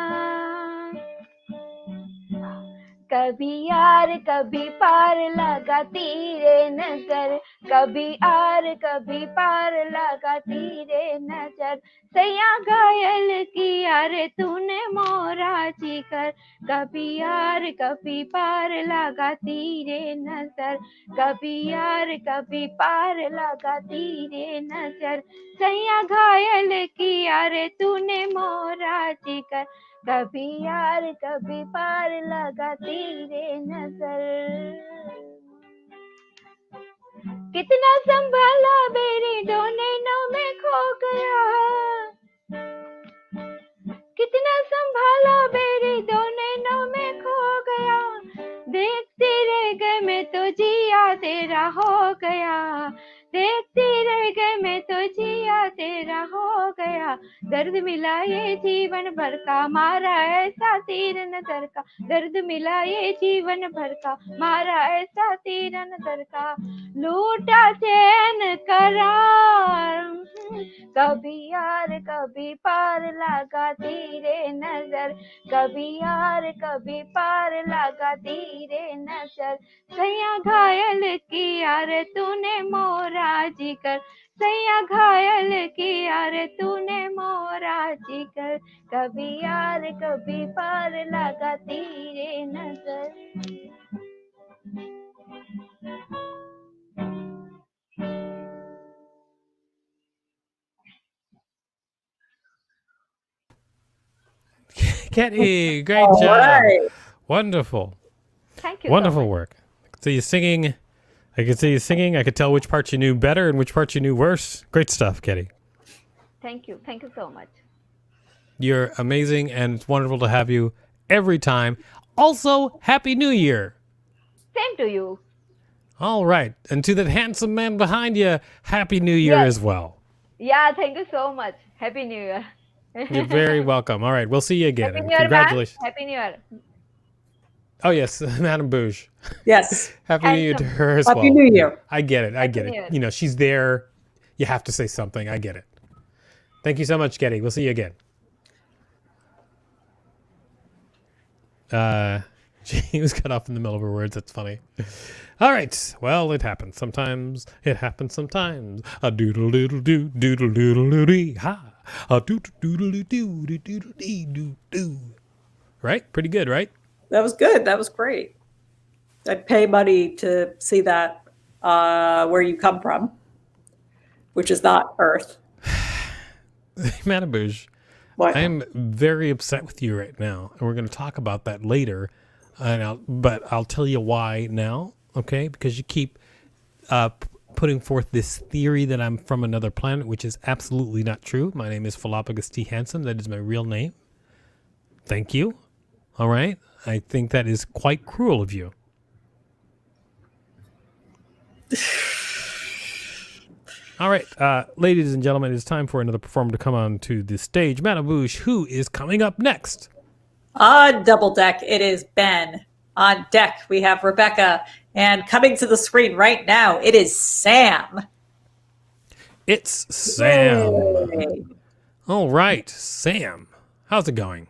कभी यार कभी पार लगाती रे नजर, कभी आर कभी पार लगाती रे नजर। सैया घायल किया रे तूने मोरा जिगर, कभी यार कभी पार लगाती रे नजर। कभी यार कभी पार लगाती रे नजर। सैया घायल किया रे तूने मोरा जिगर, कभी यार कभी पार लगाती रे नजर। कितना संभाला मेरी दोनों नौ में खो गया, कितना संभाला मेरी दोनों नौ में खो गया। देखती रह गए मैं तो जिया तेरा हो गया, देखती रह गए मैं तो जिया तेरा हो गया। दर्द मिला ये जीवन भर का, मारा ऐसा तीर नजर का। दर्द मिला ये जीवन भर का, मारा ऐसा तीर नजर का। लूटा चैन करार, कभी यार कभी पार लगाती रे नजर। कभी यार कभी पार लगाती रे नजर। सैया घायल किया रे तूने मोरा जिगर, सैया घायल किया रे तूने मोरा जिगर। कभी यार कभी पार लगाती रे नजर। Kenny, great job. Right. Wonderful. Thank you. Wonderful so work. I could see you singing. I could tell which parts you knew better and which parts you knew worse. Great stuff, Kenny. Thank you. Thank you so much. You're amazing, and it's wonderful to have you every time. Also, Happy New Year. Same to you. All right. And to that handsome man behind you, Happy New Year as well. Yeah, thank you so much. Happy New Year. You're very welcome. All right. We'll see you again. Happy New Year, congratulations. man. Happy New Year. Oh, yes. Madame Bouge. Yes. Happy New Year to her as well. Happy New Year. I get it. I get it. You know, she's there. You have to say something. I get it. Thank you so much, Getty. We'll see you again. She was cut off in the middle of her words. That's funny. All right. Well, it happens sometimes. It happens sometimes. A doodle doodle doo doodle doodle doo ha. A doodle doodle doo doodle doodle doo doo. Right? Pretty good, right? That was good. That was great. I'd pay money to see that where you come from, which is not Earth. Madame Bouge, I am very upset with you right now, and we're going to talk about that later. But I'll tell you why now, okay? Because you keep putting forth this theory that I'm from another planet, which is absolutely not true. My name is Philopagus T. Handsome. That is my real name. Thank you. All right? I think that is quite cruel of you. All right, ladies and gentlemen, it is time for another performer to come on to the stage. Madame Bouge, who is coming up next? On Double Deck, it is Ben. On deck, we have Rebecca. And coming to the screen right now, it is Sam. It's Sam. Yay. All right, Sam. How's it going?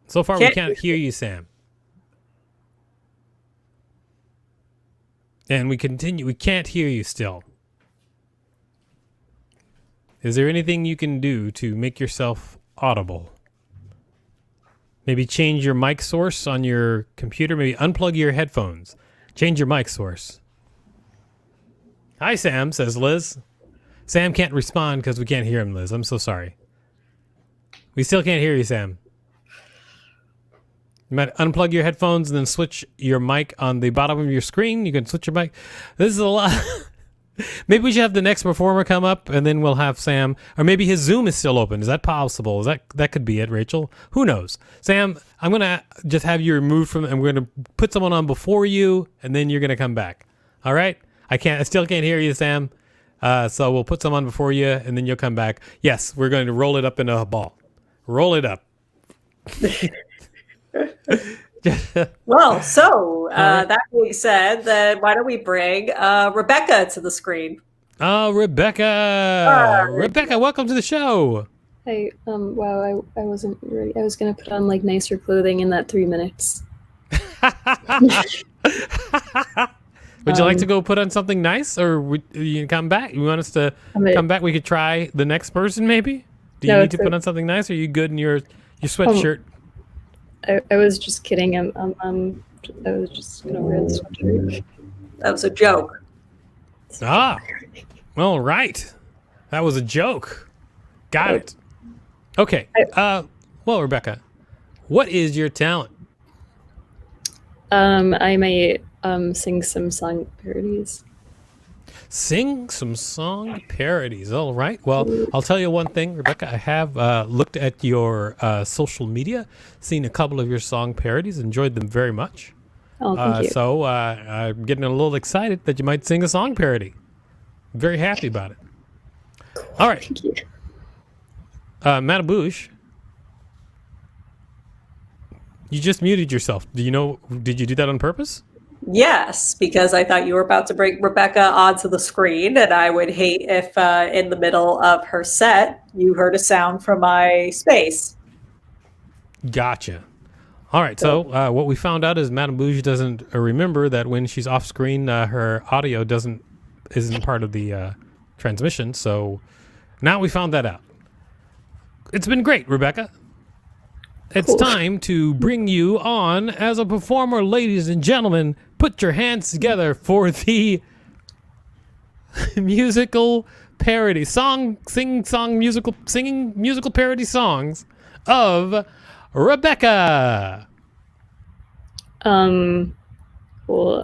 So far, we can't hear you, Sam. And we can't hear you still. Is there anything you can do to make yourself audible? Maybe change your mic source on your computer. Maybe unplug your headphones. Change your mic source. Hi, Sam, says Liz. Sam can't respond because we can't hear him, Liz. I'm so sorry. We still can't hear you, Sam. You might unplug your headphones and then switch your mic on the bottom of your screen. You can switch your mic. This is a lot. Maybe we should have the next performer come up and then we'll have Sam. Or maybe his Zoom is still open. Is that possible? That could be it, Rachel. Who knows? Sam, I'm going to just have you removed from, and we're going to put someone on before you, and then you're going to come back. All right? I still can't hear you, Sam. So we'll put someone before you, and then you'll come back. Yes, we're going to roll it up into a ball. Roll it up. Well, so that being said, then why don't we bring Rebecca to the screen? Oh, Rebecca! Rebecca, welcome to the show. Hey, wow, I wasn't ready. I was gonna put on like nicer clothing in that 3 minutes. Would you like to go put on something nice, or would you come back? You want us to come back? We could try the next person, maybe. Do you need to put on something nice? Or are you good in your sweatshirt? I was just kidding. I was just gonna wear the sweatshirt. That was a joke. Ah, all right. That was a joke. Got it. Okay. Well, Rebecca, what is your talent? I might sing some song parodies. Sing some song parodies. All right. Well, I'll tell you one thing, Rebecca. I have looked at your social media, seen a couple of your song parodies, enjoyed them very much. Oh, thank you. So I'm getting a little excited that you might sing a song parody. I'm very happy about it. All right. Thank you. Madame Bouge, you just muted yourself. Did you do that on purpose? Yes, because I thought you were about to bring Rebecca onto the screen, and I would hate if in the middle of her set you heard a sound from my space. Gotcha. All right, so what we found out is Madame Bouge doesn't remember that when she's off screen, her audio isn't part of the transmission. So now we found that out. It's been great, Rebecca. It's time to bring you on as a performer, ladies and gentlemen. Put your hands together for the musical parody singing musical parody songs of Rebecca. Cool.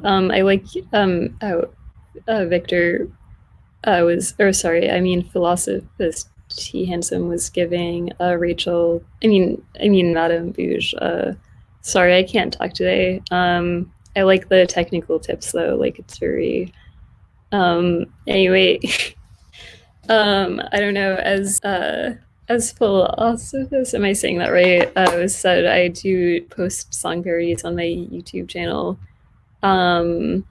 I like Victor Philosophist T. Handsome was giving Rachel. I mean, Madame Bouge. Sorry, I can't talk today. I like the technical tips though. Like it's very anyway. I don't know, as philosophist, am I saying that right? It was said I do post song parodies on my YouTube channel. But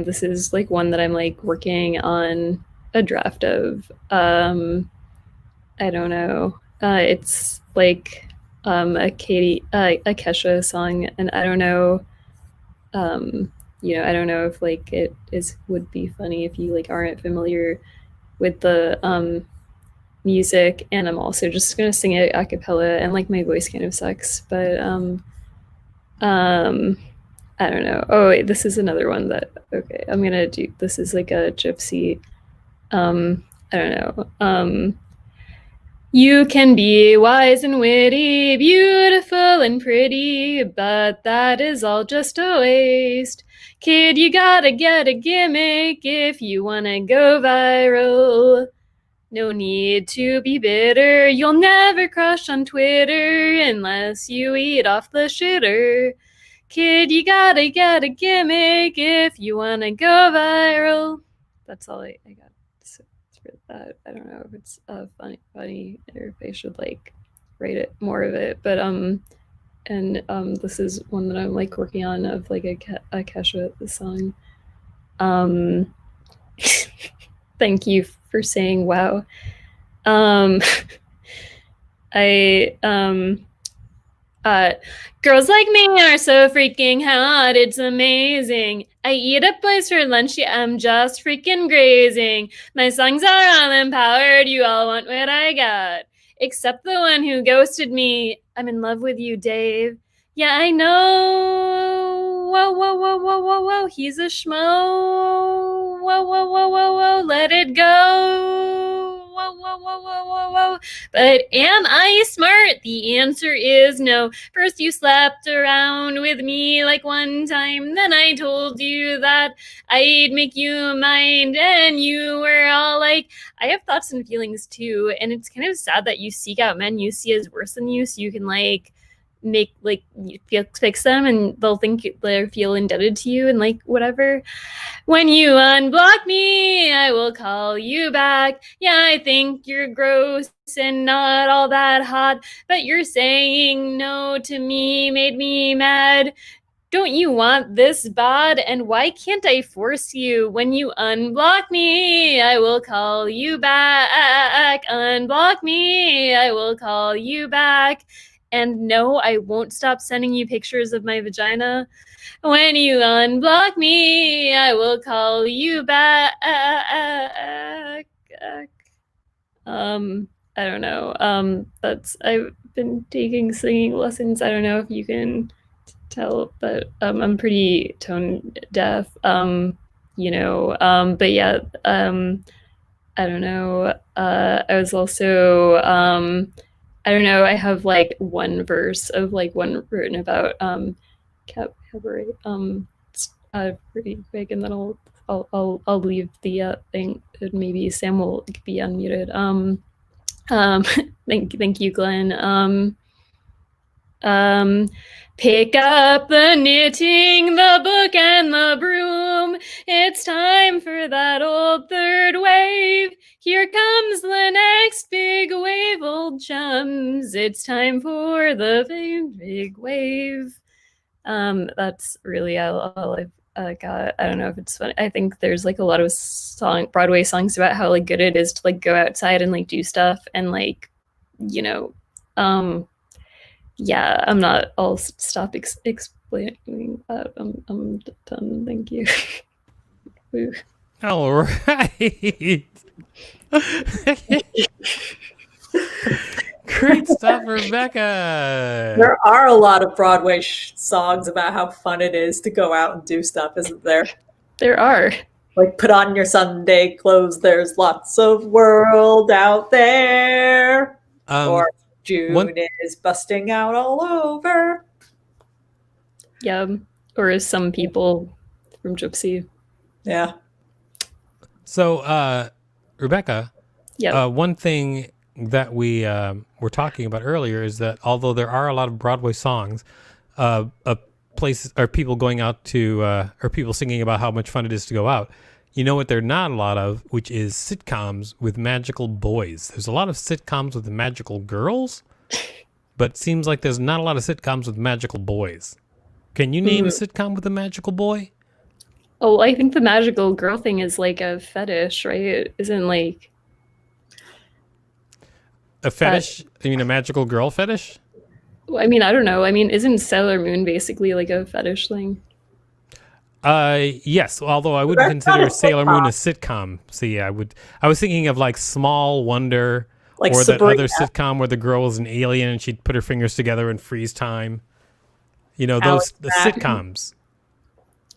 this is like one that I'm like working on a draft of. I don't know. It's like a a Kesha song, and I don't know. I don't know if like it would be funny if you like aren't familiar with the music, and I'm also just gonna sing it a cappella, and like my voice kind of sucks, but I don't know. Oh wait, this is another one that I'm gonna do. This is like a gypsy. I don't know. You can be wise and witty, beautiful and pretty, but that is all just a waste. Kid, you gotta get a gimmick if you wanna go viral. No need to be bitter, you'll never crush on Twitter unless you eat off the shitter. Kid, you gotta get a gimmick if you wanna go viral. That's all I got for that. I don't know if it's funny or if I should like write it more of it, but this is one that I'm like working on of like a Kesha song. Thank you for saying wow. Girls like me are so freaking hot, it's amazing. I eat up boys for lunch, yeah, I'm just freaking grazing. My songs are all empowered, you all want what I got. Except the one who ghosted me. I'm in love with you, Dave. Yeah, I know. Whoa, whoa, whoa, whoa, whoa, whoa. He's a schmo. Whoa, whoa, whoa, whoa, whoa. Let it go. Whoa, whoa, whoa, whoa, whoa, whoa. But am I smart? The answer is no. First you slept around with me like one time. Then I told you that I'd make you mine. And you were all like, I have thoughts and feelings too. And it's kind of sad that you seek out men you see as worse than you so you can like make like fix them and they'll think they feel indebted to you and like whatever. When you unblock me, I will call you back. Yeah, I think you're gross and not all that hot, but you're saying no to me made me mad. Don't you want this bod? And why can't I force you? When you unblock me, I will call you back. Unblock me, I will call you back. And no, I won't stop sending you pictures of my vagina. When you unblock me, I will call you back. I don't know. I've been taking singing lessons. I don't know if you can tell, but I'm pretty tone deaf. But yeah, I don't know. I was also I don't know, I have like one verse of like one written about cabaret. It's pretty big, and then I'll leave the thing, and maybe Sam will be unmuted. Thank you, Glenn. Pick up the knitting, the book, and the broom. It's time for that old third wave. Here comes the next big wave, old chums. It's time for the big wave. That's really all I've got. I don't know if it's funny. I think there's like a lot of Broadway songs about how like good it is to like go outside and like do stuff and like, yeah, I'm not. I'll stop explaining that. I'm done. Thank you. All right. Great stuff, Rebecca. There are a lot of Broadway songs about how fun it is to go out and do stuff, isn't there? There are. Like, put on your Sunday clothes. There's lots of world out there. Or June is busting out all over. Yeah, or as some people from Gypsy. Yeah. So, Rebecca, yeah. One thing that we were talking about earlier is that although there are a lot of Broadway songs, a places or people going out to or people singing about how much fun it is to go out. You know what? There are not a lot of, which is sitcoms with magical boys. There's a lot of sitcoms with magical girls, but it seems like there's not a lot of sitcoms with magical boys. Can you name a sitcom with a magical boy? Oh, I think the magical girl thing is like a fetish, right? It isn't like a fetish? You mean a magical girl fetish? I mean, I don't know. I mean, isn't Sailor Moon basically like a fetish thing? Yes, although I wouldn't consider Sailor Moon a sitcom. See, I was thinking of like Small Wonder, like or Sabrina. That other sitcom where the girl was an alien and she'd put her fingers together and freeze time. You know, those the sitcoms.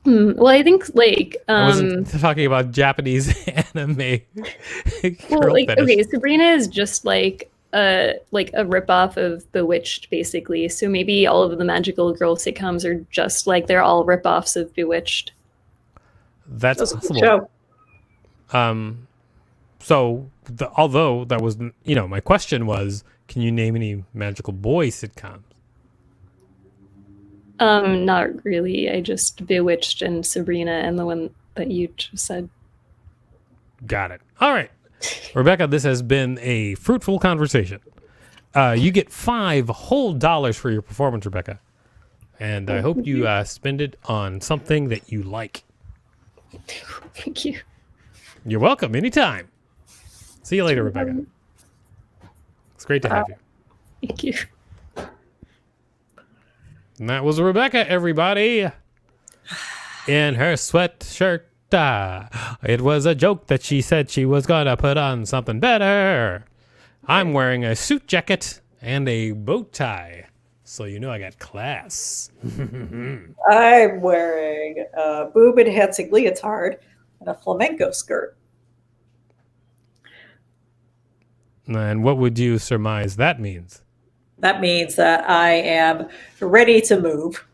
Well, I think like I wasn't talking about Japanese anime. Well, like fetish. Okay, Sabrina is just like a ripoff of Bewitched, basically. So maybe all of the magical girl sitcoms are just like they're all ripoffs of Bewitched. That's possible. So although that was, my question was, can you name any magical boy sitcoms? Not really. I just Bewitched and Sabrina and the one that you just said. Got it. All right. Rebecca, this has been a fruitful conversation. You get $5 whole for your performance, Rebecca. And I hope you spend it on something that you like. Thank you. You're welcome. Anytime. See you later, Rebecca. It's great to have you. Thank you. And that was Rebecca, everybody. In her sweatshirt. It was a joke that she said she was going to put on something better. I'm wearing a suit jacket and a bow tie. So you know I got class. I'm wearing a boob enhancing leotard and a flamenco skirt. And what would you surmise that means? That means that I am ready to move.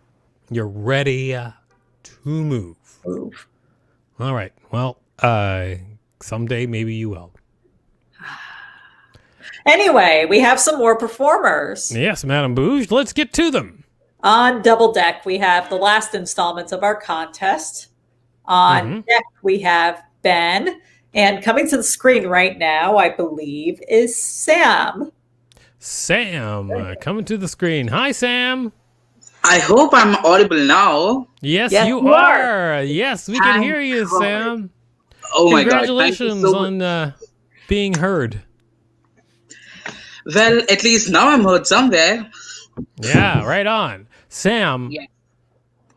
You're ready to move. Move. All right. Well, someday maybe you will. Anyway, we have some more performers. Yes, Madame Bouge. Let's get to them. On Double Deck, we have the last installments of our contest. On deck, we have Ben. And coming to the screen right now, I believe, is Sam. Sam, coming to the screen. Hi, Sam. I hope I'm audible now. Yes, you are. Yes, we can hear you, Sam. Oh my God. Congratulations on being heard. Well, at least now I'm heard somewhere. Yeah, right on. Sam,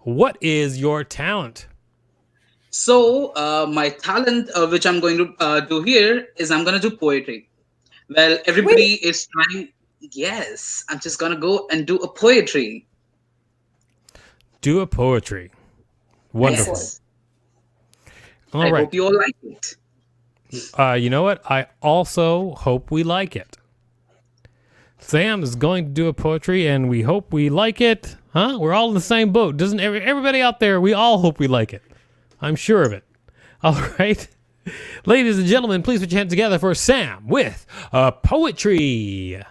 what is your talent? So, my talent, which I'm going to do here, is I'm going to do poetry. Well, everybody is trying. Yes, I'm just going to go and do a poetry. Do a poetry. Wonderful. Yes. All I right. hope you all like it. You know what? I also hope we like it. Sam is going to do a poetry, and we hope we like it. Huh? We're all in the same boat. Doesn't everybody out there, we all hope we like it. I'm sure of it. All right. Ladies and gentlemen, please put your hands together for Sam with poetry.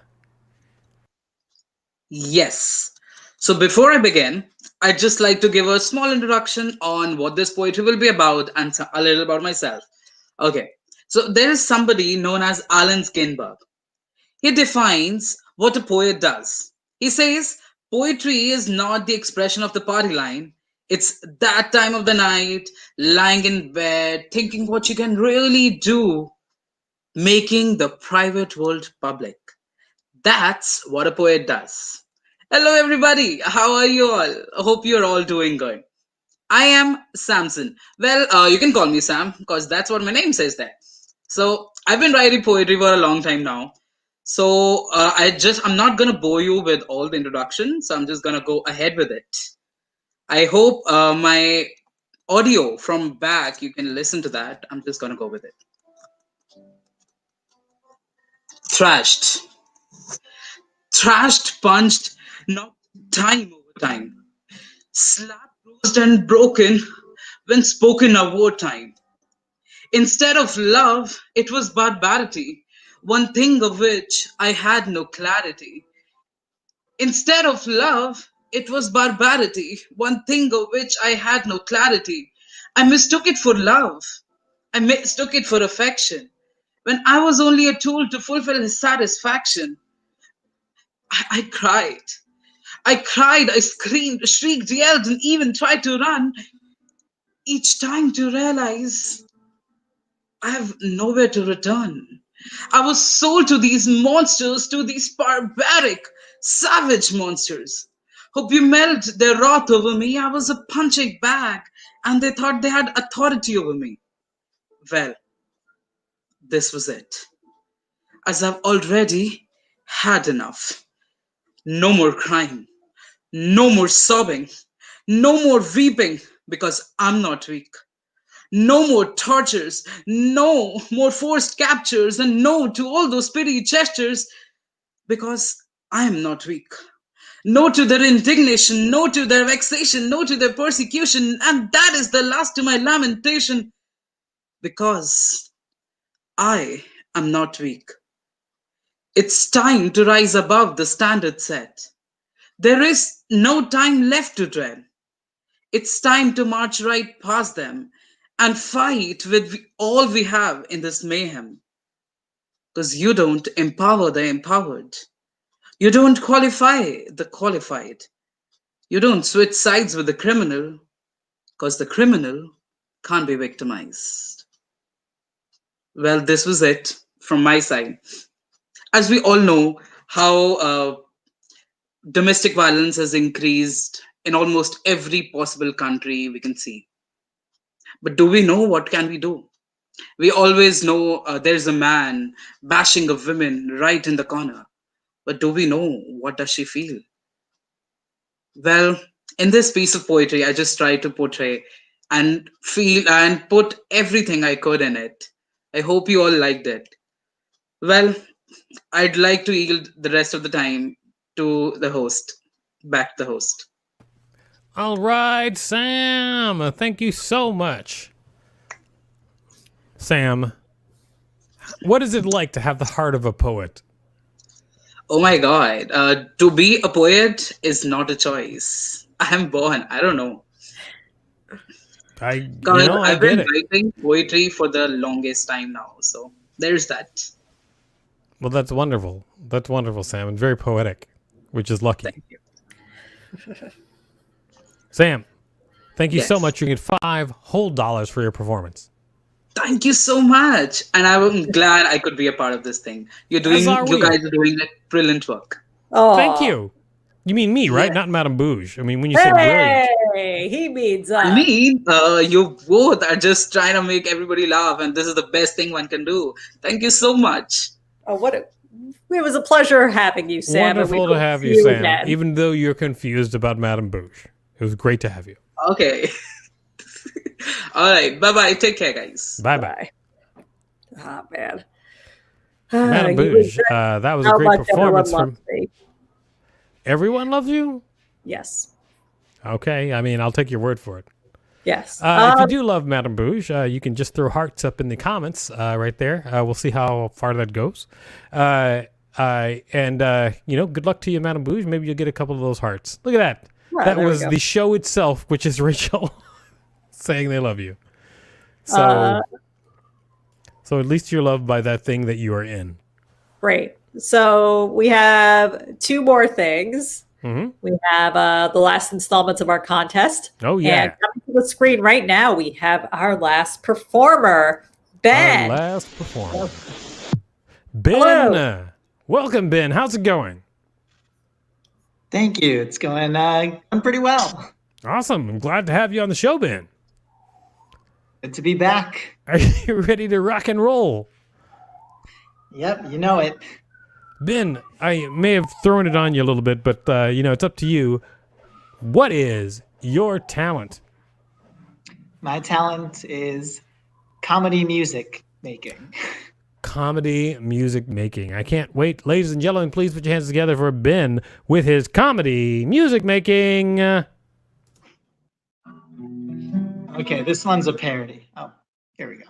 Yes. So before I begin, I'd just like to give a small introduction on what this poetry will be about and a little about myself. Okay. So there is somebody known as Alan Ginsberg. He defines what a poet does. He says, poetry is not the expression of the party line. It's that time of the night, lying in bed, thinking what you can really do, making the private world public. That's what a poet does. Hello, everybody. How are you all? I hope you're all doing good. I am Samson. Well, you can call me Sam because that's what my name says there. So I've been writing poetry for a long time now. So I'm not going to bore you with all the introduction. So I'm just going to go ahead with it. I hope my audio from back, you can listen to that. I'm just going to go with it. Thrashed, punched, knocked time over time. Slapped, bruised and broken when spoken of wartime. Instead of love, it was barbarity, one thing of which I had no clarity. Instead of love, It was barbarity, one thing of which I had no clarity. I mistook it for love. I mistook it for affection. When I was only a tool to fulfill his satisfaction, I cried. I cried, I screamed, shrieked, yelled, and even tried to run. Each time to realize I have nowhere to return. I was sold to these monsters, to these barbaric, savage monsters who bemoaned their wrath over me. I was a punching bag, and they thought they had authority over me. Well, this was it. As I've already had enough. No more crying, no more sobbing, no more weeping because I'm not weak. No more tortures, no more forced captures, and no to all those pity gestures because I am not weak. No to their indignation, no to their vexation, no to their persecution, and that is the last to my lamentation because I am not weak. It's time to rise above the standard set. There is no time left to dread. It's time to march right past them and fight with all we have in this mayhem. Because you don't empower the empowered. You don't qualify the qualified. You don't switch sides with the criminal because the criminal can't be victimized. Well, this was it from my side. As we all know, how domestic violence has increased in almost every possible country we can see. But do we know what can we do? We always know there's a man bashing a woman right in the corner. But do we know what does she feel? Well, in this piece of poetry, I just try to portray and feel and put everything I could in it. I hope you all liked it. Well, I'd like to yield the rest of the time to the host. Back to the host. All right, Sam. Thank you so much. Sam, what is it like to have the heart of a poet? Oh my God. To be a poet is not a choice. I am born. I don't know. I've been writing poetry for the longest time now. So there's that. Well, that's wonderful. That's wonderful, Sam, and very poetic, which is lucky. Thank you. Sam, thank you so much. You get $5 whole for your performance. Thank you so much. And I'm glad I could be a part of this thing. You guys are doing brilliant work. Oh, thank you. You mean me, right? Not Madame Bouge. I mean, when you say brilliant. Hey, he means I mean, you both are just trying to make everybody laugh, and this is the best thing one can do. Thank you so much. Oh, it was a pleasure having you, Sam. Wonderful to have you, Sam. Again. Even though you're confused about Madame Bouge. It was great to have you. Okay. All right. Bye-bye. Take care, guys. Bye-bye. Oh, man. Madame Bouge, that was a great performance from... Everyone loves you? Yes. Okay. I mean, I'll take your word for it. Yes. If you do love Madame Bouge, you can just throw hearts up in the comments right there. We'll see how far that goes. And good luck to you, Madame Bouge. Maybe you'll get a couple of those hearts. Look at that. That was the show itself, which is Rachel saying they love you. So at least you're loved by that thing that you are in. Great. So we have two more things. Mm-hmm. We have the last installments of our contest. Oh, yeah. And coming to the screen right now, we have our last performer, Ben. Our last performer. Ben. Hello. Welcome, Ben. How's it going? Thank you. It's going pretty well. Awesome. I'm glad to have you on the show, Ben. Good to be back. Are you ready to rock and roll? Yep, you know it. Ben, I may have thrown it on you a little bit, but it's up to you. What is your talent? My talent is comedy music making. Comedy music making. I can't wait. Ladies and gentlemen, please put your hands together for Ben with his comedy music making. Okay, this one's a parody. Oh, here we go.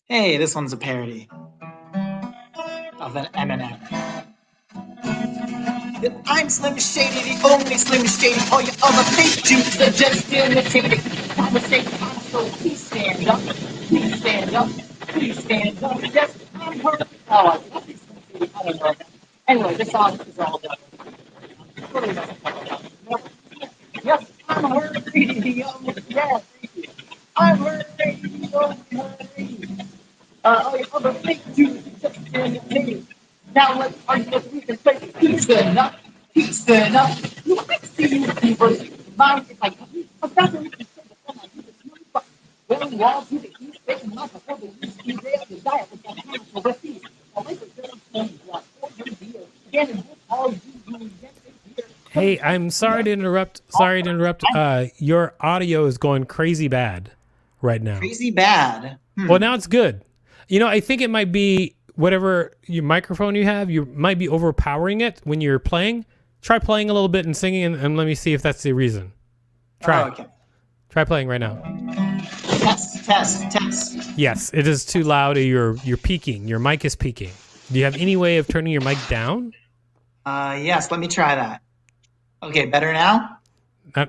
Hey, this one's a parody of an Eminem. I'm Slim Shady, the only Slim Shady. All your other fake Jews are just imitating. I'm a fake so please stand up. Please stand up. Please stand up. Yes, I'm her. Oh, I don't know. Anyway, this song is all done. Yes, I'm her lady, the only. Yeah, thank you. I'm her lady, the only her lady. All your other fake Jews are just imitating. Now let's argue with we can say peace enough. Peace enough. You might see you converse. Mind if I come? But that's what we can say before my Jesus money fuck. Going walls to the east, taking off before the east, be there to die with that hammer for the feast. Now like a very funny blood, for your deal. Again, and with all you do, Hey, I'm sorry to interrupt. Your audio is going crazy bad right now. Crazy bad. Well, now it's good. You know, I think it might be whatever your microphone you have. You might be overpowering it when you're playing. Try playing a little bit and singing, and let me see if that's the reason. Try. Okay. Try playing right now. Test. Yes, it is too loud. You're peaking. Your mic is peaking. Do you have any way of turning your mic down? Yes. Let me try that. Okay, better now?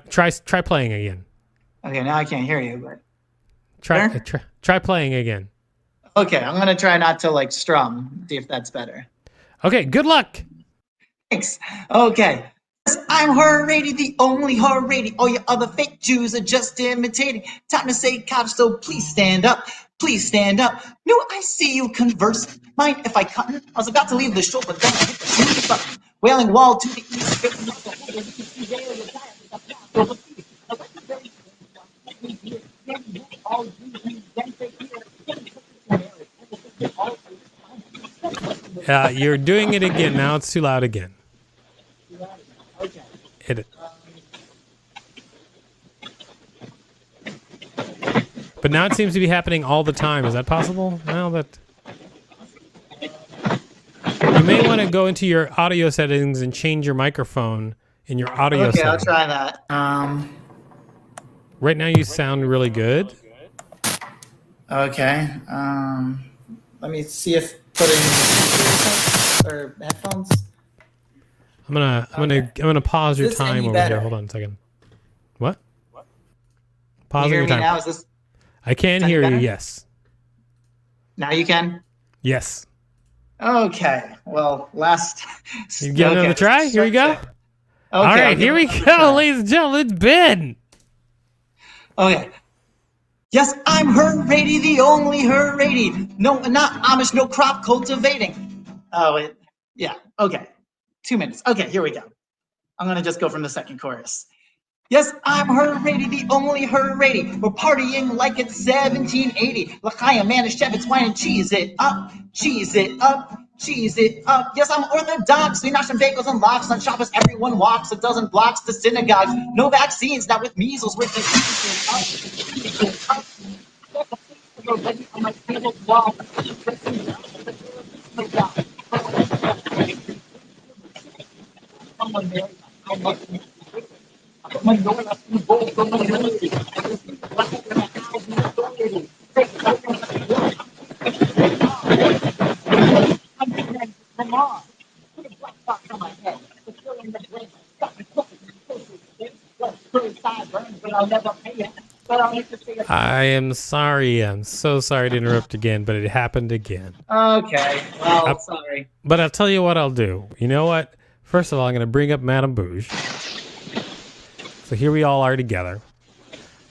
Try playing again. Okay, now I can't hear you, but try playing again. Okay, I'm gonna try not to like strum. See if that's better. Okay, good luck. Thanks. Okay. Yes, I'm her lady, the only her lady. All your other fake Jews are just imitating. Time to say cops, so please stand up. Please stand up. No, I see you converse. Mind if I cut? I was about to leave the show, but then I hit the snooze button. Wailing wall to the east, facing up the whole of the day of the diet with a path over peace. I like the very all you then take here. You're doing it again. Now it's too loud again. Okay. Hit it. But now it seems to be happening all the time. Is that possible? Well, you may want to go into your audio settings and change your microphone in your audio settings. Okay, I'll try that. Right now you sound really good. Okay. Let me see if putting or headphones. I'm gonna pause your time over here. Hold on a second. What? Pausing your time. Now? Is this? I can hear you. Yes. Now you can. Yes. Okay. Well, You get another try. Here we go. Okay, all right, here we go, ladies and gentlemen. It's Ben. Okay. Yes, I'm her lady, the only her lady. No, not Amish, no crop cultivating. Oh, yeah. Okay. 2 minutes. Okay, here we go. I'm going to just go from the second chorus. Yes, I'm her lady, the only her lady. We're partying like it's 1780. L'chaim, Manischewitz, wine and cheese it up, cheese it up, cheese it up. Yes, I'm Orthodox. We nosh and bagels and lox. On Shabbos, everyone walks a dozen blocks to synagogues. No vaccines, not with measles. We're just it up. Already on my table wall. Someone there, I am sorry. I'm so sorry to interrupt again, but it happened again. Okay. Well, sorry. But I'll tell you what I'll do. You know what? First of all, I'm going to bring up Madame Bouge. So here we all are together.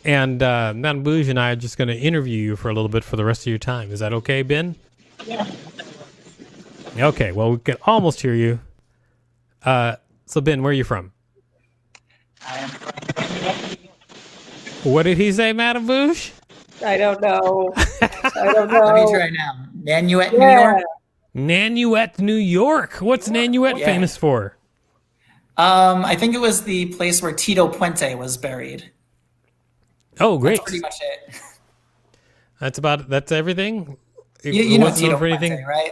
And Madame Bouge and I are just going to interview you for a little bit for the rest of your time. Is that okay, Ben? Yeah. Okay, well, we can almost hear you. So, Ben, where are you from? I am from. What did he say, Madame Bouge? I don't know. Let me try now. Nanuet, New York? Nanuet, New York. What's Nanuet famous for? I think it was the place where Tito Puente was buried. Oh, great. That's pretty much it. That's everything? You know Tito Puente, right?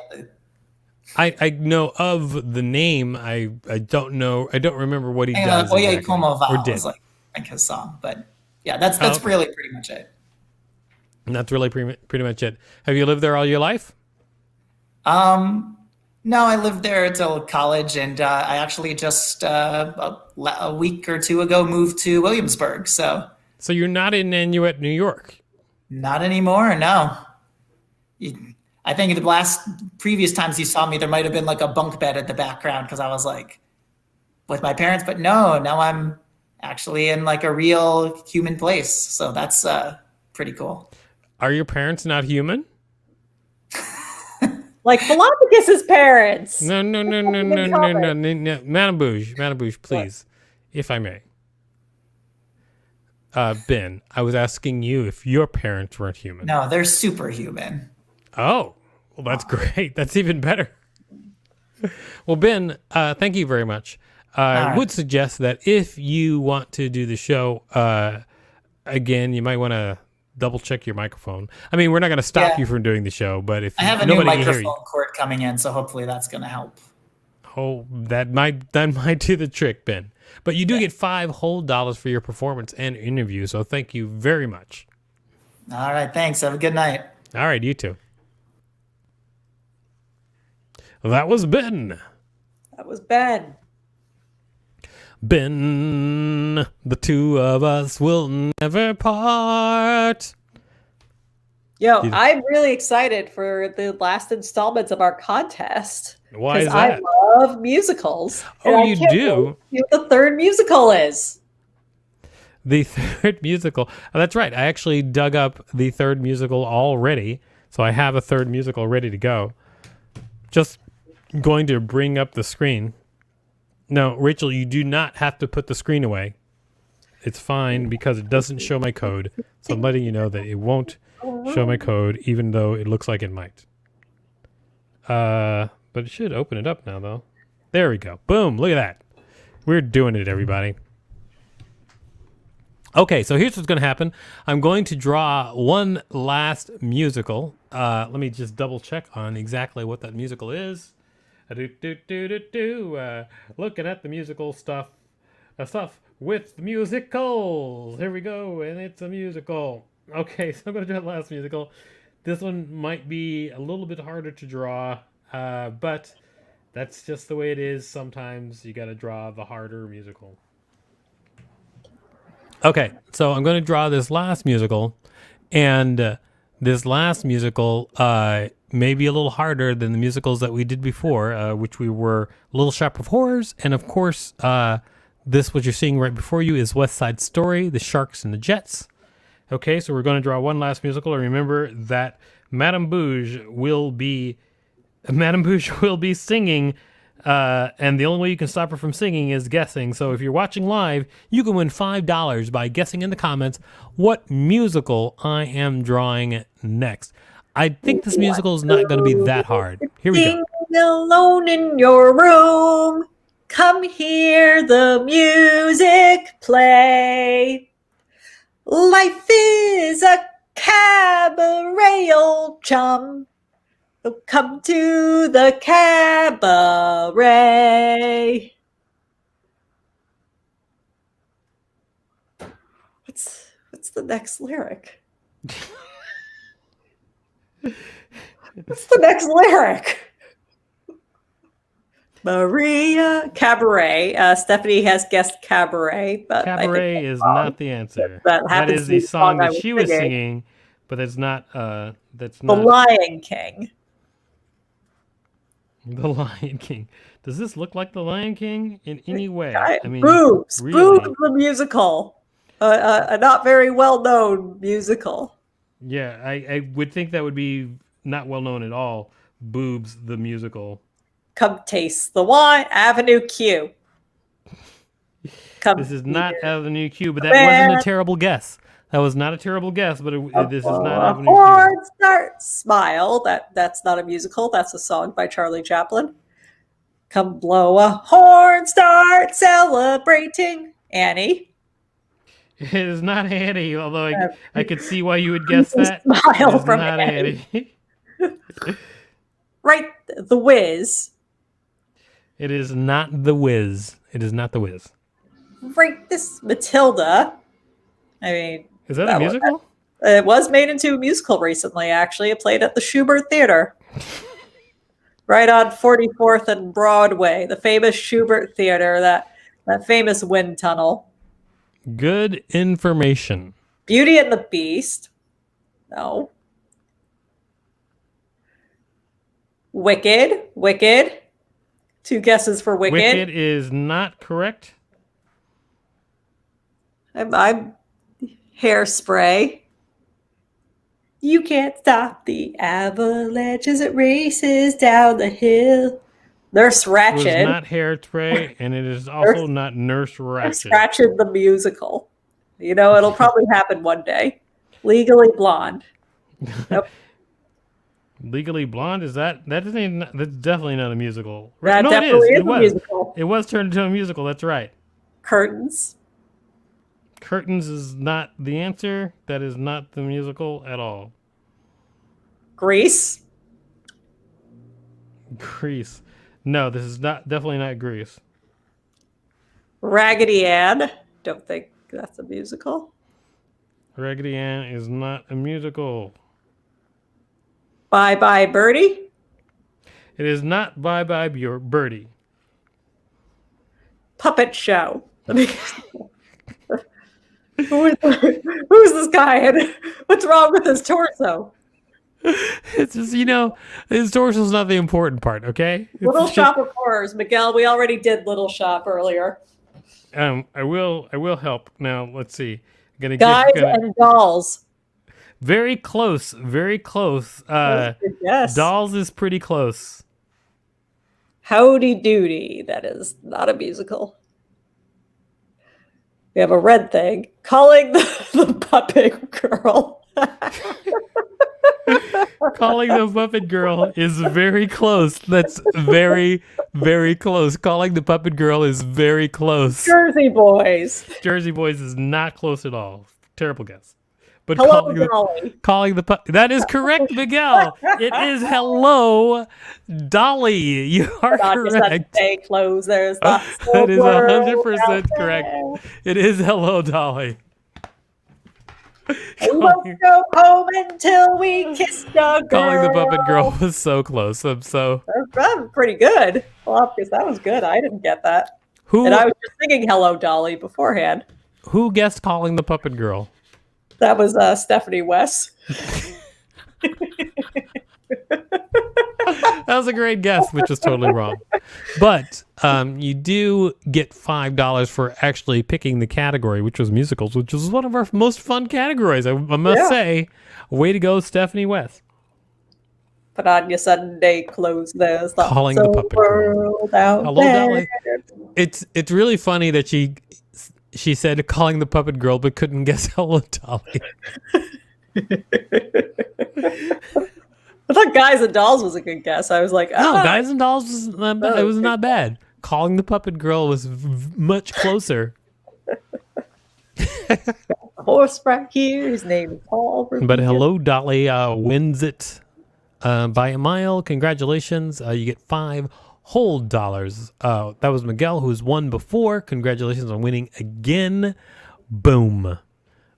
I know of the name. I don't know. I don't remember what he does. Oye Como Va was like his song. But yeah, that's really pretty much it. And that's really pretty much it. Have you lived there all your life? No, I lived there until college, and I actually just a week or two ago moved to Williamsburg. So you're not in Nanuet, New York? Not anymore. No. I think the previous times you saw me, there might have been like a bunk bed at the background because I was like with my parents. But no, now I'm actually in like a real human place. So that's pretty cool. Are your parents not human? Like Philopagus' parents. No. Madame Bouge, please, if I may. Ben, I was asking you if your parents weren't human. No, they're superhuman. Oh, well, that's great. That's even better. Well, Ben, thank you very much. I would suggest that if you want to do the show again, you might want to double check your microphone. I mean, we're not going to stop you from doing the show, but if I have a new microphone cord coming in, so hopefully that's going to help. Oh, that might do the trick, Ben. But you do get $5 whole for your performance and interview, so thank you very much. All right, thanks. Have a good night. All right, you too. That was Ben. That was Ben. Ben, the two of us will never part. Yo, I'm really excited for the last installments of our contest. Why is that? I love musicals. Oh, you do? What the third musical is. The third musical. Oh, that's right. I actually dug up the third musical already. So I have a third musical ready to go. Just going to bring up the screen. No, Rachel, you do not have to put the screen away. It's fine because it doesn't show my code. So I'm letting you know that it won't show my code, even though it looks like it might. But it should open it up now, though. There we go. Boom. Look at that. We're doing it, everybody. Okay, so here's what's going to happen. I'm going to draw one last musical. Let me just double check on exactly what that musical is. Looking at the musical stuff with musicals. Here we go, and it's a musical. Okay, so I'm going to draw the last musical. This one might be a little bit harder to draw, but that's just the way it is. Sometimes you got to draw the harder musical. Okay, so I'm going to draw this last musical, and this last musical may be a little harder than the musicals that we did before, which we were Little Shop of Horrors, and of course, this what you're seeing right before you is West Side Story, The Sharks and the Jets. Okay, so we're going to draw one last musical, and remember that Madame Bouge will be singing. And the only way you can stop her from singing is guessing. So if you're watching live, you can win $5 by guessing in the comments what musical I am drawing next. I think this musical is not going to be that hard. Here we go. Alone in your room, come hear the music play. Life is a cabaret, old chum. Come to the cabaret. What's the next lyric? What's the next lyric? Maria Cabaret. Stephanie has guessed cabaret, but cabaret is not the answer. That is the song that she was singing, but that's not. That's not The Lion King. The Lion King. Does this look like The Lion King in any way? I mean, Boobs. Really? Boobs the musical. A not very well-known musical. Yeah, I would think that would be not well-known at all. Boobs the musical. Come taste the wine. Avenue Q. This is not Avenue Q, but that wasn't a terrible guess. That was not a terrible guess, but this is not Avenue Q. Start Smile. That's not a musical. That's a song by Charlie Chaplin. Come blow a horn, start celebrating. Annie. It is not Annie, although I could see why you would guess that. Smile it is from not Annie. Right, The Wiz. It is not The Wiz. It is not The Wiz. Right, this Matilda. I mean, is that a musical? It was made into a musical recently, actually. It played at the Schubert Theater. Right on 44th and Broadway, the famous Schubert Theater, that famous wind tunnel. Good information. Beauty and the Beast. No. Wicked. 2 guesses for Wicked. Wicked is not correct. I'm Hairspray. You can't stop the avalanche as it races down the hill. Nurse Ratched. It was not Hairspray, and it is also not Nurse Ratched. Nurse Ratched the musical. You know, it'll probably happen one day. Legally Blonde. Nope. Legally Blonde, is that's definitely not a musical. That definitely is a musical. It was turned into a musical, that's right. Curtains. Curtains is not the answer. That is not the musical at all. Grease. No, this is definitely not Grease. Raggedy Ann. Don't think that's a musical. Raggedy Ann is not a musical. Bye Bye Birdie. It is not Bye Bye Birdie. Puppet Show. Who's this guy and what's wrong with his torso? It's just, his torso's not the important part, okay? Little Shop of Horrors. Miguel, we already did Little Shop earlier. I will help. Now, let's see. And Dolls. Very close. Yes. Dolls is pretty close. Howdy Doody. That is not a musical. We have a red thing. Calling the Puppet Girl. Calling the Puppet Girl is very close. That's very, very close. Calling the Puppet Girl is very close. Jersey Boys. Jersey Boys is not close at all. Terrible guess. But Hello, Dolly. Calling the Puppet. That is correct, Miguel. It is Hello, Dolly. You are correct. Stay closed. There's that is 100% correct. It is Hello, Dolly. We won't go home until we kiss the girl. Calling the Puppet Girl was so close. That was pretty good. Well, because that was good. I didn't get that. And I was just singing Hello, Dolly beforehand. Who guessed Calling the Puppet Girl? That was Stephanie West. That was a great guess, which is totally wrong. But you do get $5 for actually picking the category, which was musicals, which is one of our most fun categories. I must say, way to go, Stephanie West. Put on your Sunday clothes. There's the Calling the Puppet Girl. Hello, Dolly. It's really funny that she said Calling the Puppet Girl, but couldn't guess Hello, Dolly. I thought Guys and Dolls was a good guess. I was like, no, Guys and Dolls was not bad. It was not bad. Calling the Puppet Girl was much closer. Horse right here. His name is Paul. But Hello, Dolly wins it by a mile. Congratulations. You get $5 whole dollars. That was Miguel, who's won before. Congratulations on winning again. Boom.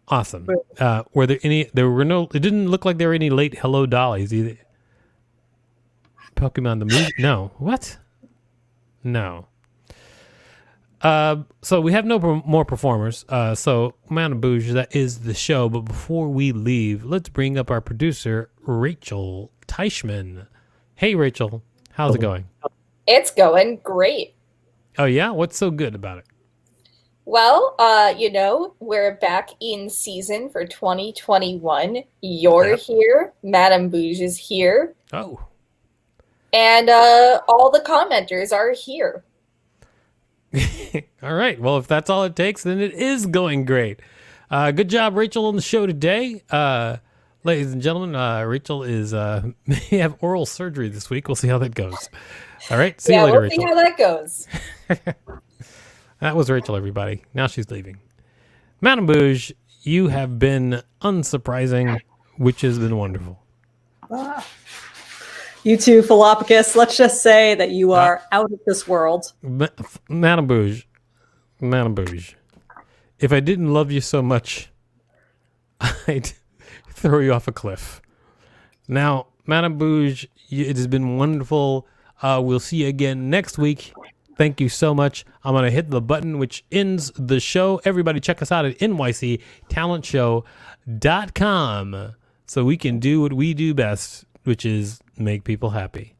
Awesome. Were there any? There were no. It didn't look like there were any late Hello Dollies either. Pokemon the movie? No. What? No. So we have no more performers. So Mountain Bouge, that is the show. But before we leave, let's bring up our producer, Rachel Teichman. Hey, Rachel. How's it going? It's going great. Oh, yeah? What's so good about it? Well, we're back in season for 2021. You're here. Madame Bouge is here. Oh. And all the commenters are here. All right. Well, if that's all it takes, then it is going great. Good job, Rachel, on the show today. Ladies and gentlemen, Rachel may have oral surgery this week. We'll see how that goes. All right. See you later, Rachel. We'll see how that goes. That was Rachel, everybody. Now she's leaving. Madame Bouge, you have been unsurprising, which has been wonderful. You too, Philopicus. Let's just say that you are out of this world. Madame Bouge, if I didn't love you so much, I'd throw you off a cliff. Now, Madame Bouge, it has been wonderful We'll see you again next week. Thank you so much. I'm going to hit the button which ends the show. Everybody check us out at nyctalentshow.com so we can do what we do best, which is make people happy.